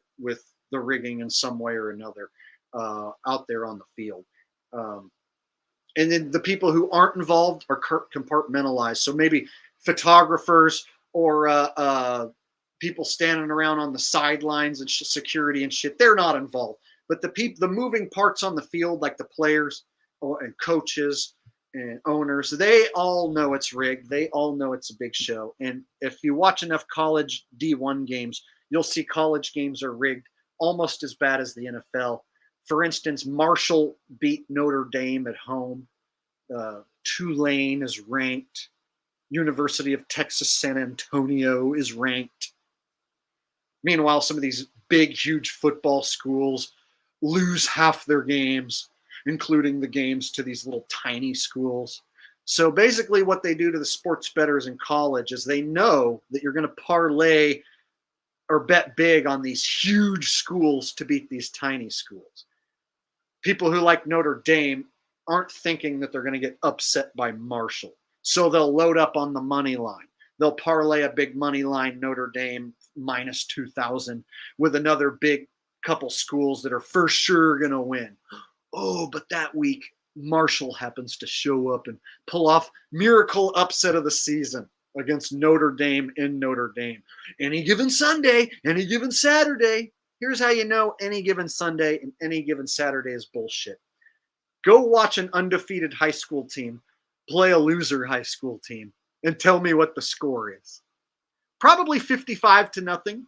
[SPEAKER 1] the rigging in some way or another. Out there on the field. And then the people who aren't involved are compartmentalized. So maybe photographers or people standing around on the sidelines and security and shit, they're not involved. But the moving parts on the field, like the players and coaches and owners, they all know it's rigged. They all know it's a big show. And if you watch enough college D1 games, you'll see college games are rigged almost as bad as the NFL. For instance, Marshall beat Notre Dame at home. Tulane is ranked. University of Texas San Antonio is ranked. Meanwhile, some of these big, huge football schools lose half their games, including the games to these little tiny schools. So basically what they do to the sports bettors in college is they know that you're going to parlay or bet big on these huge schools to beat these tiny schools. People who like Notre Dame aren't thinking that they're going to get upset by Marshall. So they'll load up on the money line. They'll parlay a big money line Notre Dame minus 2,000 with another big couple schools that are for sure going to win. Oh, but that week, Marshall happens to show up and pull off miracle upset of the season against Notre Dame in Notre Dame. Any given Sunday, any given Saturday. Here's how you know any given Sunday and any given Saturday is bullshit. Go watch an undefeated high school team play a loser high school team and tell me what the score is. Probably 55-0,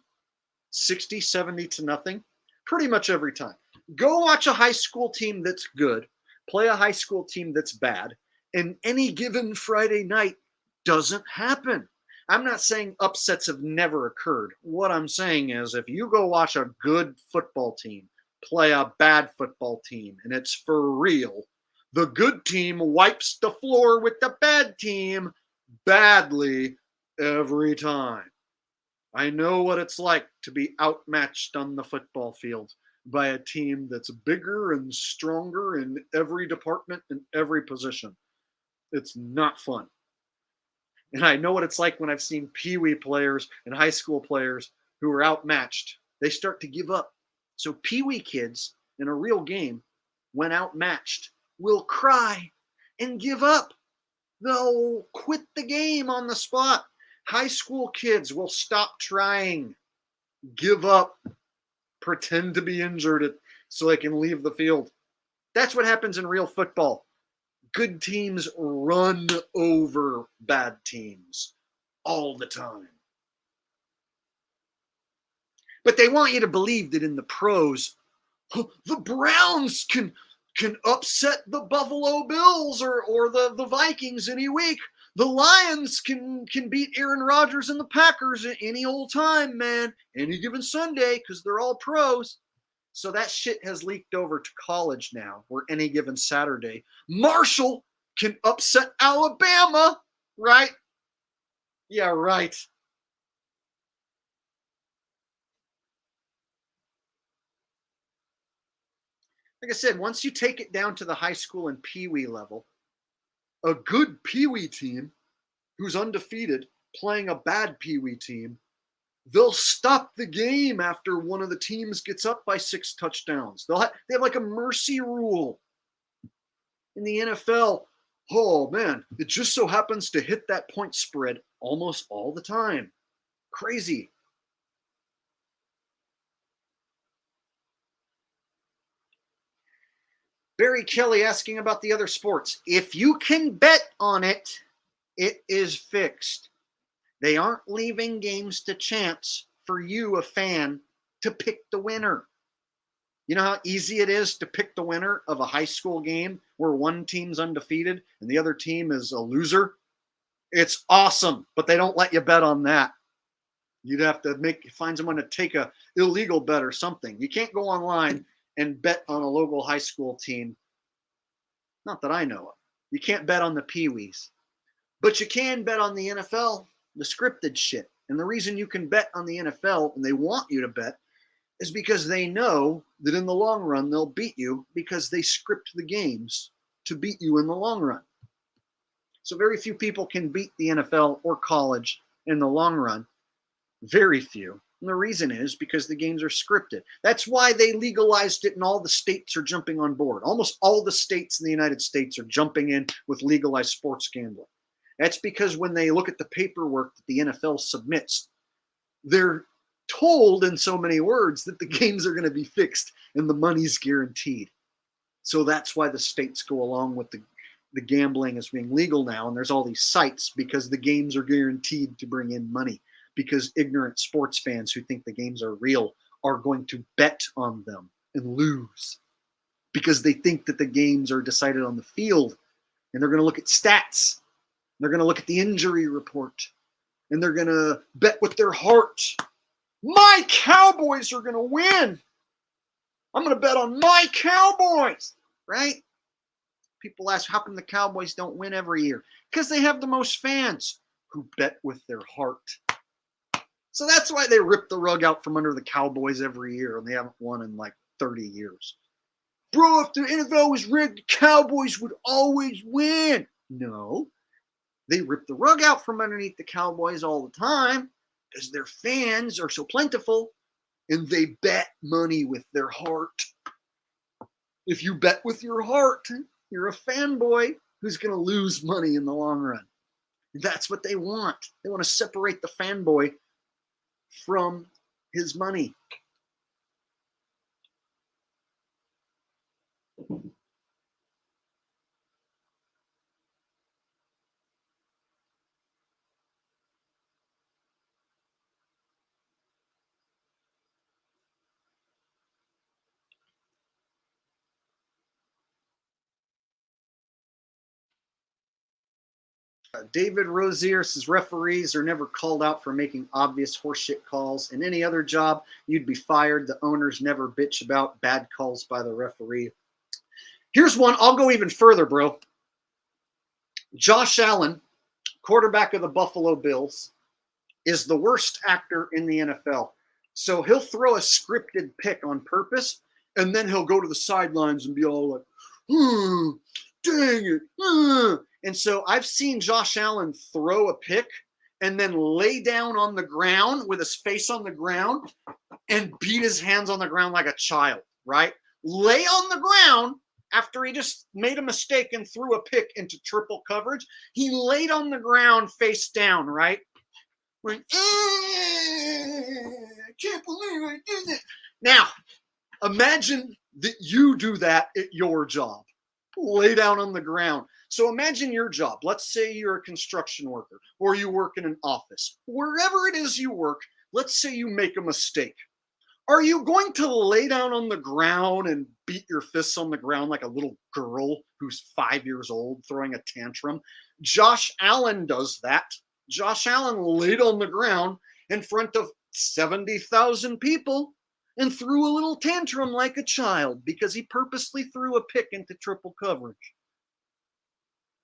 [SPEAKER 1] 60, 70-0, pretty much every time. Go watch a high school team that's good, play a high school team that's bad, and any given Friday night doesn't happen. I'm not saying upsets have never occurred. What I'm saying is if you go watch a good football team play a bad football team, and it's for real, the good team wipes the floor with the bad team badly every time. I know what it's like to be outmatched on the football field by a team that's bigger and stronger in every department and every position. It's not fun. And I know what it's like when I've seen peewee players and high school players who are outmatched. They start to give up. So peewee kids in a real game, when outmatched, will cry and give up. They'll quit the game on the spot. High school kids will stop trying, give up, pretend to be injured so they can leave the field. That's what happens in real football. Good teams run over bad teams all the time. But they want you to believe that in the pros, the Browns can upset the Buffalo Bills or the Vikings any week. The Lions can beat Aaron Rodgers and the Packers at any old time, man. Any given Sunday, because they're all pros. So that shit has leaked over to college now, where any given Saturday, Marshall can upset Alabama, right? Yeah, right. Like I said, once you take it down to the high school and peewee level, a good peewee team who's undefeated playing a bad peewee team, they'll stop the game after one of the teams gets up by 6 touchdowns. They have like a mercy rule. In the NFL, oh man, it just so happens to hit that point spread almost all the time. Crazy. Barry Kelly asking about the other sports. If you can bet on it, it is fixed. They aren't leaving games to chance for you, a fan, to pick the winner. You know how easy it is to pick the winner of a high school game where one team's undefeated and the other team is a loser? It's awesome, but they don't let you bet on that. You'd have to find someone to take a illegal bet or something. You can't go online and bet on a local high school team. Not that I know of. You can't bet on the peewees. But you can bet on the NFL, the scripted shit. And the reason you can bet on the NFL, and they want you to bet, is because they know that in the long run they'll beat you because they script the games to beat you in the long run. So very few people can beat the NFL or college in the long run. Very few. And the reason is because the games are scripted. That's why they legalized it and all the states are jumping on board. Almost all the states in the United States are jumping in with legalized sports gambling. That's because when they look at the paperwork that the NFL submits, they're told in so many words that the games are going to be fixed and the money's guaranteed. So that's why the states go along with the gambling as being legal now. And there's all these sites because the games are guaranteed to bring in money. Because ignorant sports fans who think the games are real are going to bet on them and lose because they think that the games are decided on the field, and they're going to look at stats. They're going to look at the injury report, and they're going to bet with their heart. My Cowboys are going to win. I'm going to bet on my Cowboys, right? People ask, how come the Cowboys don't win every year? Because they have the most fans who bet with their heart. So that's why they rip the rug out from under the Cowboys every year, and they haven't won in like 30 years. Bro, if the NFL was rigged, the Cowboys would always win. No, they rip the rug out from underneath the Cowboys all the time because their fans are so plentiful and they bet money with their heart. If you bet with your heart, you're a fanboy who's going to lose money in the long run. That's what they want. They want to separate the fanboy from his money. David Rozier says referees are never called out for making obvious horseshit calls. In any other job, you'd be fired. The owners never bitch about bad calls by the referee. Here's one. I'll go even further, bro. Josh Allen, quarterback of the Buffalo Bills, is the worst actor in the NFL. So he'll throw a scripted pick on purpose, and then he'll go to the sidelines and be all like, dang it. And so I've seen Josh Allen throw a pick and then lay down on the ground with his face on the ground and beat his hands on the ground like a child, right? Lay on the ground after he just made a mistake and threw a pick into triple coverage. He laid on the ground face down, right? Like, I can't believe I did it. Now, imagine that you do that at your job. Lay down on the ground. So imagine your job. Let's say you're a construction worker or you work in an office. Wherever it is you work, let's say you make a mistake. Are you going to lay down on the ground and beat your fists on the ground like a little girl who's 5 years old throwing a tantrum? Josh Allen does that. Josh Allen laid on the ground in front of 70,000 people and threw a little tantrum like a child because he purposely threw a pick into triple coverage.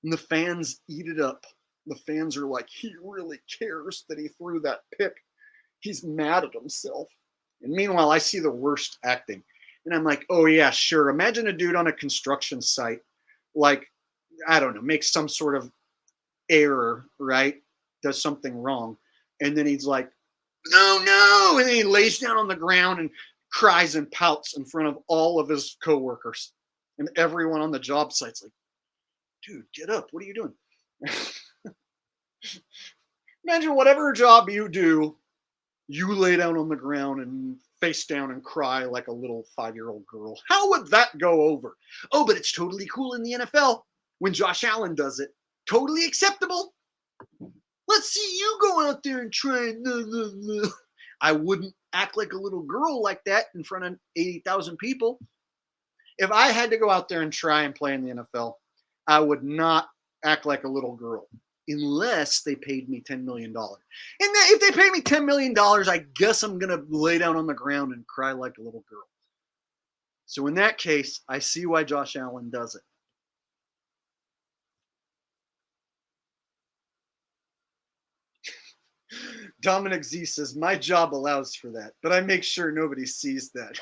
[SPEAKER 1] And the fans eat it up. The fans are like, he really cares that he threw that pick. He's mad at himself. And meanwhile, I see the worst acting. And I'm like, oh, yeah, sure. Imagine a dude on a construction site, like, I don't know, makes some sort of error, right? Does something wrong. And then he's like, no. And then he lays down on the ground and cries and pouts in front of all of his coworkers. And everyone on the job site's like, dude, get up. What are you doing? Imagine whatever job you do, you lay down on the ground and face down and cry like a little 5-year-old girl. How would that go over? Oh, but it's totally cool in the NFL when Josh Allen does it. Totally acceptable. Let's see you go out there and try and I wouldn't act like a little girl like that in front of 80,000 people. If I had to go out there and try and play in the NFL, I would not act like a little girl unless they paid me $10 million. And if they pay me $10 million, I guess I'm going to lay down on the ground and cry like a little girl. So in that case, I see why Josh Allen does it. Dominic Z says, my job allows for that, but I make sure nobody sees that.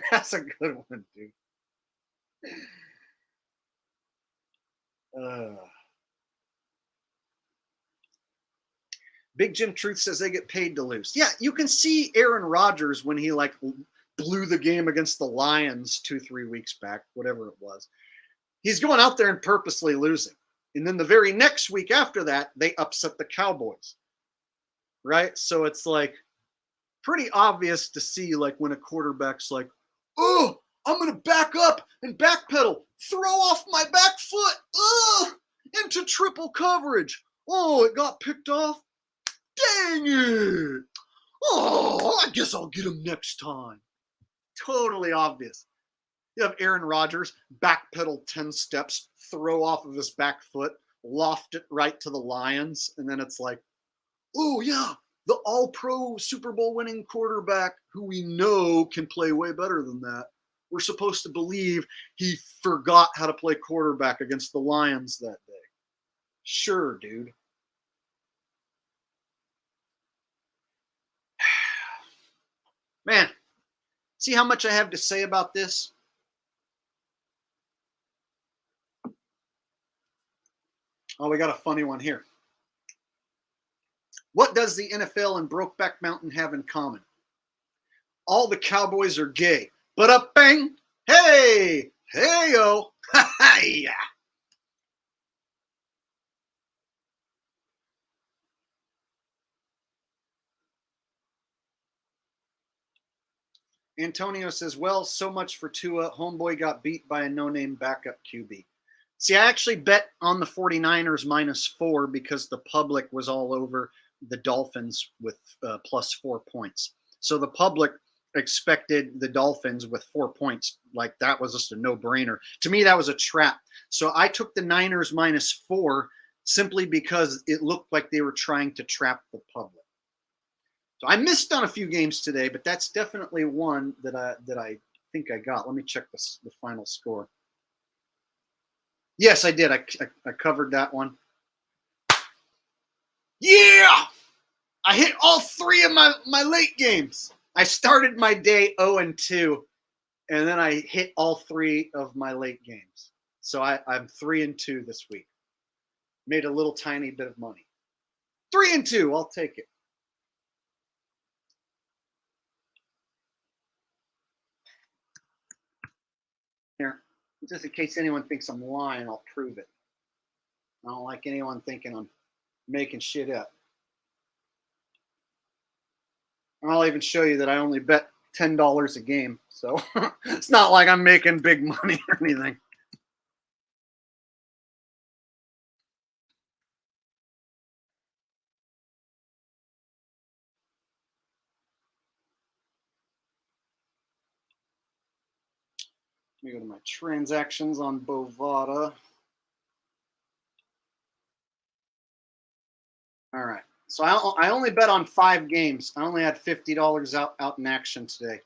[SPEAKER 1] That's a good one, dude. Big Jim Truth says they get paid to lose. Yeah, you can see Aaron Rodgers when he like blew the game against the Lions 2-3 weeks back, whatever it was. He's going out there and purposely losing. And then the very next week after that, they upset the Cowboys. Right? So it's like pretty obvious to see like when a quarterback's like, oh, I'm going to back up and backpedal, throw off my back foot, into triple coverage. Oh, it got picked off. Dang it. Oh, I guess I'll get him next time. Totally obvious. You have Aaron Rodgers backpedal 10 steps, throw off of his back foot, loft it right to the Lions, and then it's like, oh, yeah, the all-pro Super Bowl winning quarterback who we know can play way better than that. We're supposed to believe he forgot how to play quarterback against the Lions that day. Sure, dude. Man, see how much I have to say about this? Oh, we got a funny one here. What does the NFL and Brokeback Mountain have in common? All the Cowboys are gay. But up bang, hey, hey yo, yeah. Antonio says, well, so much for Tua. Homeboy got beat by a no-name backup QB. See, I actually bet on the 49ers -4 because the public was all over the Dolphins with +4 points. So the public expected the Dolphins with 4 points. Like that was just a no-brainer. To me, that was a trap. So I took the Niners -4 simply because it looked like they were trying to trap the public. So I missed on a few games today, but that's definitely one that I think I got. Let me check the final score. Yes, I did. I covered that one. Yeah, I hit all three of my late games. I started my day 0-2, and then I hit all three of my late games. So I'm 3-2 this week. Made a little tiny bit of money. 3-2, I'll take it. Here, just in case anyone thinks I'm lying, I'll prove it. I don't like anyone thinking I'm making shit up. And I'll even show you that I only bet $10 a game. So it's not like I'm making big money or anything. Let me go to my transactions on Bovada. All right. So I only bet on 5 games. I only had $50 out in action today.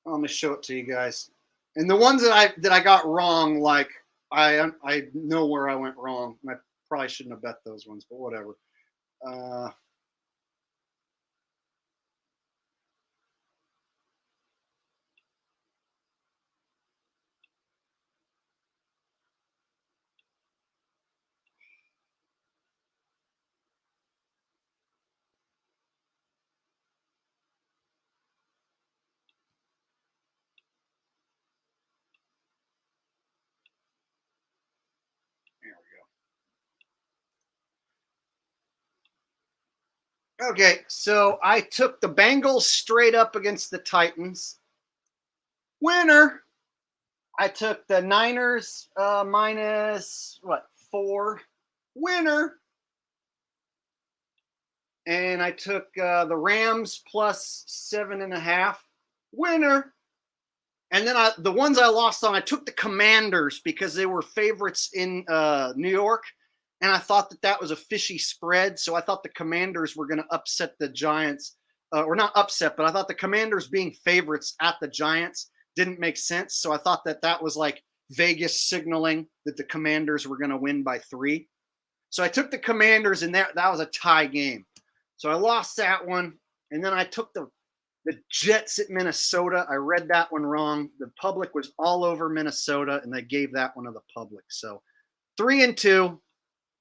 [SPEAKER 1] Let me show it to you guys. And the ones that I got wrong, like I know where I went wrong. I probably shouldn't have bet those ones, but whatever. There we go. Okay, so I took the Bengals straight up against the Titans. Winner. I took the Niners -4. Winner. And I took the Rams +7.5. Winner. And then the ones I lost on, I took the Commanders because they were favorites in New York. And I thought that was a fishy spread. So I thought the Commanders were going to upset the Giants. Or not upset, but I thought the Commanders being favorites at the Giants didn't make sense. So I thought that was like Vegas signaling that the Commanders were going to win by 3. So I took the Commanders, and that was a tie game. So I lost that one. And then I took the Jets at Minnesota. I read that one wrong. The public was all over Minnesota, and they gave that one to the public. So 3-2.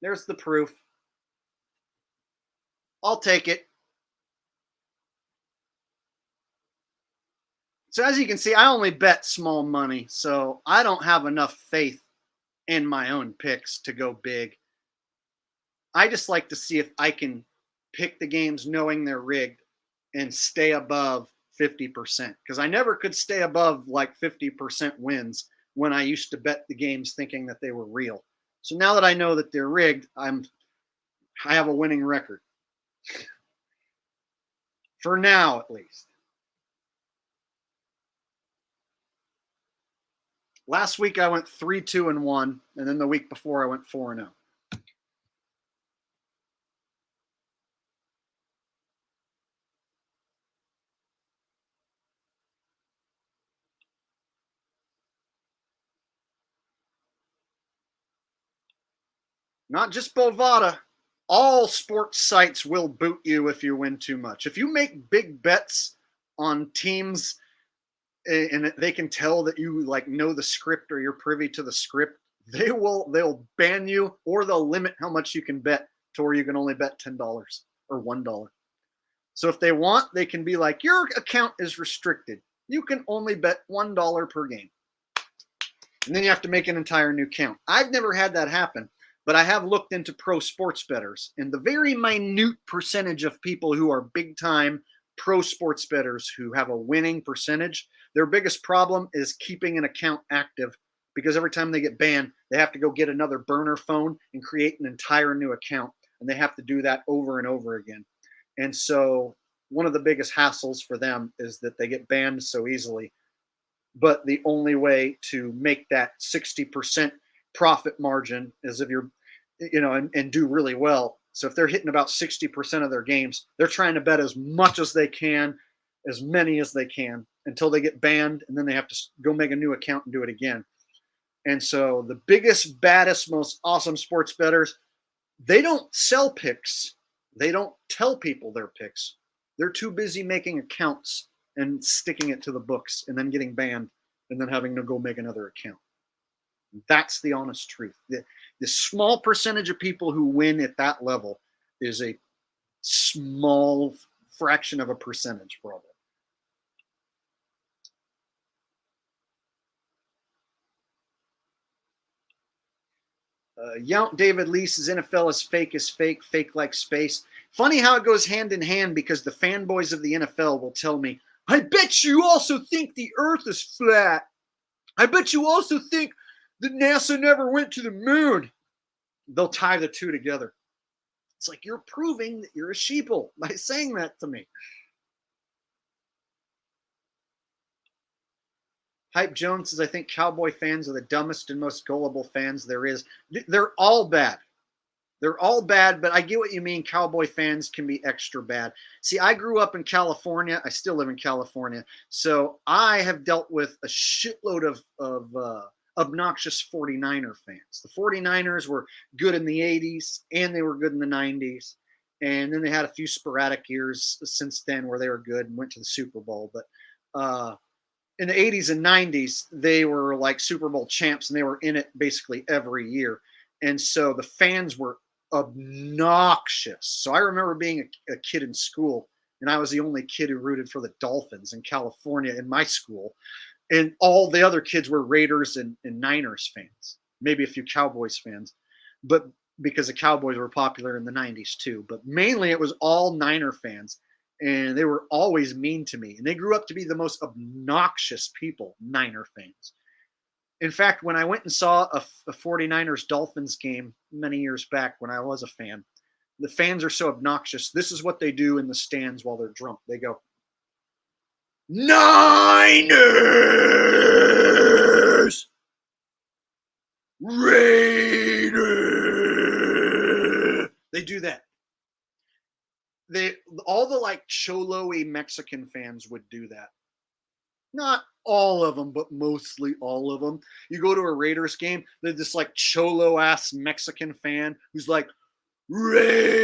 [SPEAKER 1] There's the proof. I'll take it. So as you can see, I only bet small money. So I don't have enough faith in my own picks to go big. I just like to see if I can pick the games knowing they're rigged and stay above 50%, because I never could stay above like 50% wins when I used to bet the games thinking that they were real. So now that I know that they're rigged, I have a winning record. For now, at least. Last week I went 3-2-1, and then the week before I went 4-0. Not just Bovada. all sports sites will boot you if you win too much. If you make big bets on teams and they can tell that you like know the script or you're privy to the script, they'll ban you, or they'll limit how much you can bet to where you can only bet $10 or $1. So if they want, they can be like, your account is restricted. You can only bet $1 per game. And then you have to make an entire new account. I've never had that happen, but I have looked into pro sports bettors, and the very minute percentage of people who are big time pro sports bettors who have a winning percentage, their biggest problem is keeping an account active, because every time they get banned, they have to go get another burner phone and create an entire new account. And they have to do that over and over again. And so one of the biggest hassles for them is that they get banned so easily. But the only way to make that 60% profit margin is if you're, and do really well. So if they're hitting about 60% of their games, they're trying to bet as much as they can, as many as they can, until they get banned. And then they have to go make a new account and do it again. And so the biggest, baddest, most awesome sports bettors, they don't sell picks. They don't tell people their picks. They're too busy making accounts and sticking it to the books and then getting banned and then having to go make another account. That's the honest truth. The small percentage of people who win at that level is a small fraction of a percentage, probably. David Lee says NFL is fake, fake like space. Funny how it goes hand in hand, because the fanboys of the NFL will tell me, I bet you also think the earth is flat. I bet you also think that NASA never went to the moon. They'll tie the two together. It's like, you're proving that you're a sheeple by saying that to me. Hype Jones says, I think Cowboy fans are the dumbest and most gullible fans there is. They're all bad. They're all bad, but I get what you mean. Cowboy fans can be extra bad. See, I grew up in California. I still live in California. So I have dealt with a shitload of obnoxious 49er fans. The 49ers were good in the 80s, and they were good in the 90s. And then they had a few sporadic years since then where they were good and went to the Super Bowl. But in the 80s and 90s, they were like Super Bowl champs, and they were in it basically every year. And so the fans were obnoxious. So I remember being a kid in school, and I was the only kid who rooted for the Dolphins in California in my school. And all the other kids were Raiders and Niners fans, maybe a few Cowboys fans, but because the Cowboys were popular in the 90s too. But mainly it was all Niner fans, and they were always mean to me. And they grew up to be the most obnoxious people, Niner fans. In fact, when I went and saw a 49ers Dolphins game many years back when I was a fan, the fans are so obnoxious. This is what they do in the stands while they're drunk. They go, Niners! Raiders! They do that. All the like cholo-y Mexican fans would do that. Not all of them, but mostly all of them. You go to a Raiders game, they're this like cholo-ass Mexican fan who's like, Raiders!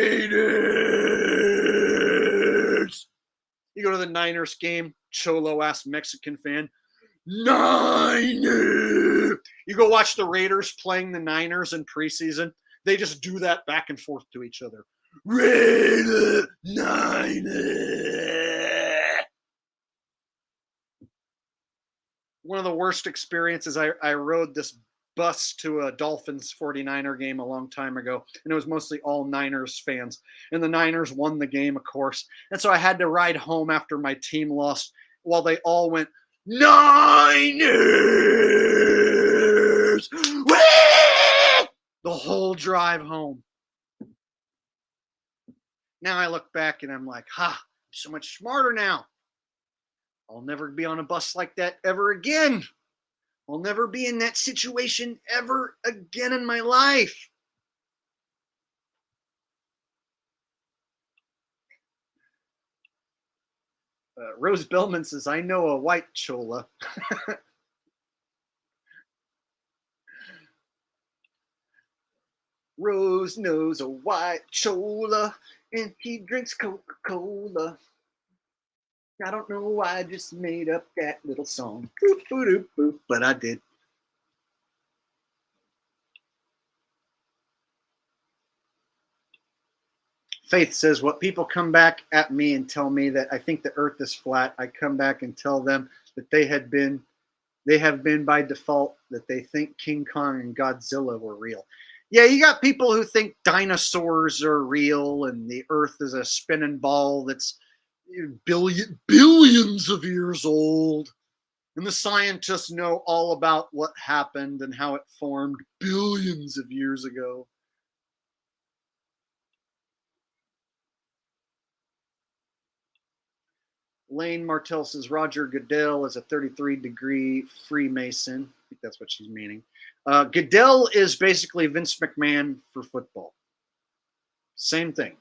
[SPEAKER 1] You go to the Niners game, cholo-ass Mexican fan, Niners! You go watch the Raiders playing the Niners in preseason, they just do that back and forth to each other. Raiders! Niners! One of the worst experiences, I rode this bus to a Dolphins 49er game a long time ago, and it was mostly all Niners fans. And the Niners won the game, of course. And so I had to ride home after my team lost while they all went, Niners! Whee! The whole drive home. Now I look back and I'm like, I'm so much smarter now. I'll never be on a bus like that ever again. I'll never be in that situation ever again in my life. Rose Bellman says, I know a white chola. Rose knows a white chola, and he drinks Coca-Cola. I don't know why I just made up that little song. Boop, boop, boop, boop, but I did. Faith says, what people come back at me and tell me that I think the earth is flat, I come back and tell them that they have been by default that they think King Kong and Godzilla were real. Yeah, you got people who think dinosaurs are real and the earth is a spinning ball that's billions of years old. And the scientists know all about what happened and how it formed billions of years ago. Lane Martell says Roger Goodell is a 33-degree Freemason. I think that's what she's meaning. Goodell is basically Vince McMahon for football. Same thing.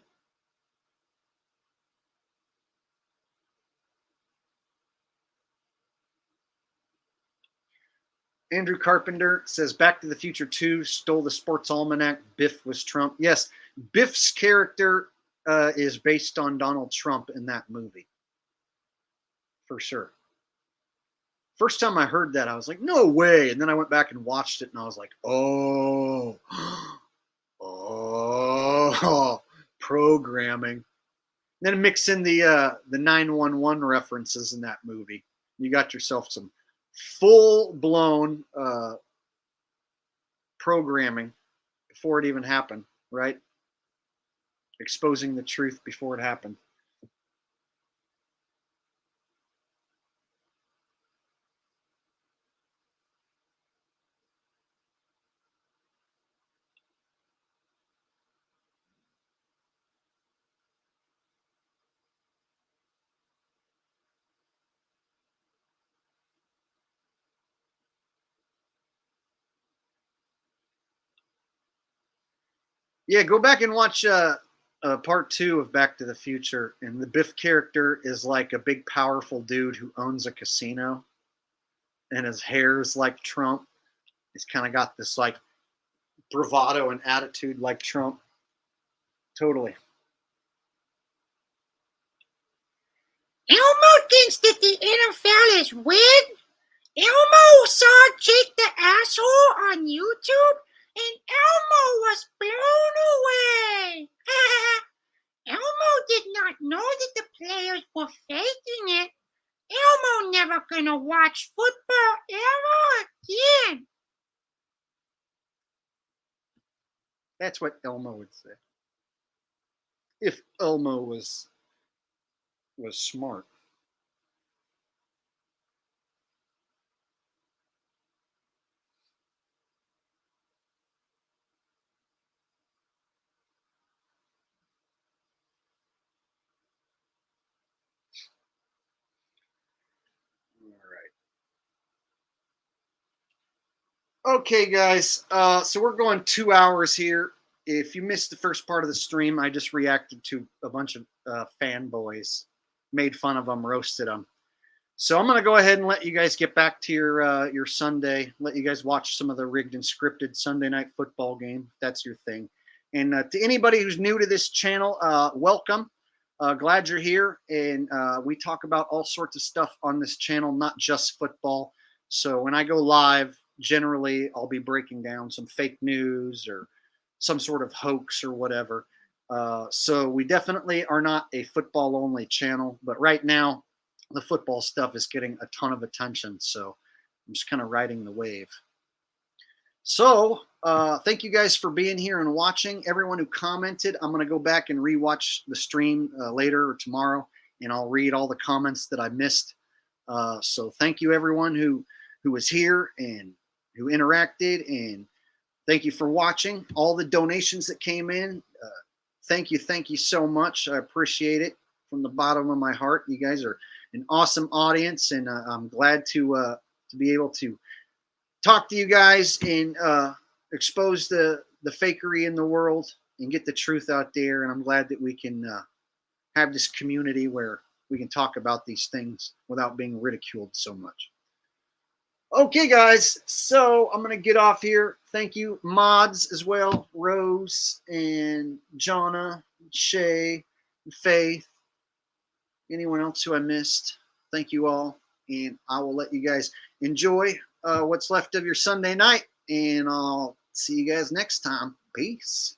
[SPEAKER 1] Andrew Carpenter says Back to the Future 2 stole the sports almanac. Biff was Trump. Yes, Biff's character is based on Donald Trump in that movie. For sure. First time I heard that, I was like, no way. And then I went back and watched it and I was like, oh, programming. Then mix in the 911 references in that movie. You got yourself some full-blown programming before it even happened, right? Exposing the truth before it happened. Yeah, go back and watch part 2 of Back to the Future. And the Biff character is like a big, powerful dude who owns a casino. And his hair's like Trump. He's kind of got this like bravado and attitude like Trump. Totally.
[SPEAKER 3] Elmo thinks that the NFL is weird. Elmo saw Jake the Asshole on YouTube, and Elmo was blown away. Elmo did not know that the players were faking it. Elmo never gonna watch football ever again.
[SPEAKER 1] That's what Elmo would say. If Elmo was smart. Okay, guys. So we're going 2 hours here. If you missed the first part of the stream, I just reacted to a bunch of fanboys, made fun of them, roasted them. So I'm going to go ahead and let you guys get back to your Sunday. Let you guys watch some of the rigged and scripted Sunday night football game. If that's your thing. And to anybody who's new to this channel, welcome. Glad you're here. And we talk about all sorts of stuff on this channel, not just football. So when I go live, generally I'll be breaking down some fake news or some sort of hoax or whatever. So we definitely are not a football only channel, but right now the football stuff is getting a ton of attention. So I'm just kind of riding the wave. So thank you guys for being here and watching. Everyone who commented, I'm going to go back and rewatch the stream later or tomorrow, and I'll read all the comments that I missed. So thank you everyone who was here and who interacted, and thank you for watching. All the donations that came in, thank you so much. I appreciate it from the bottom of my heart. You guys are an awesome audience, and I'm glad to be able to talk to you guys and expose the fakery in the world and get the truth out there. And I'm glad that we can have this community where we can talk about these things without being ridiculed so much. Okay, guys, so I'm going to get off here. Thank you, mods, as well, Rose and Jonna, Shay, Faith, anyone else who I missed. Thank you all, and I will let you guys enjoy what's left of your Sunday night, and I'll see you guys next time. Peace.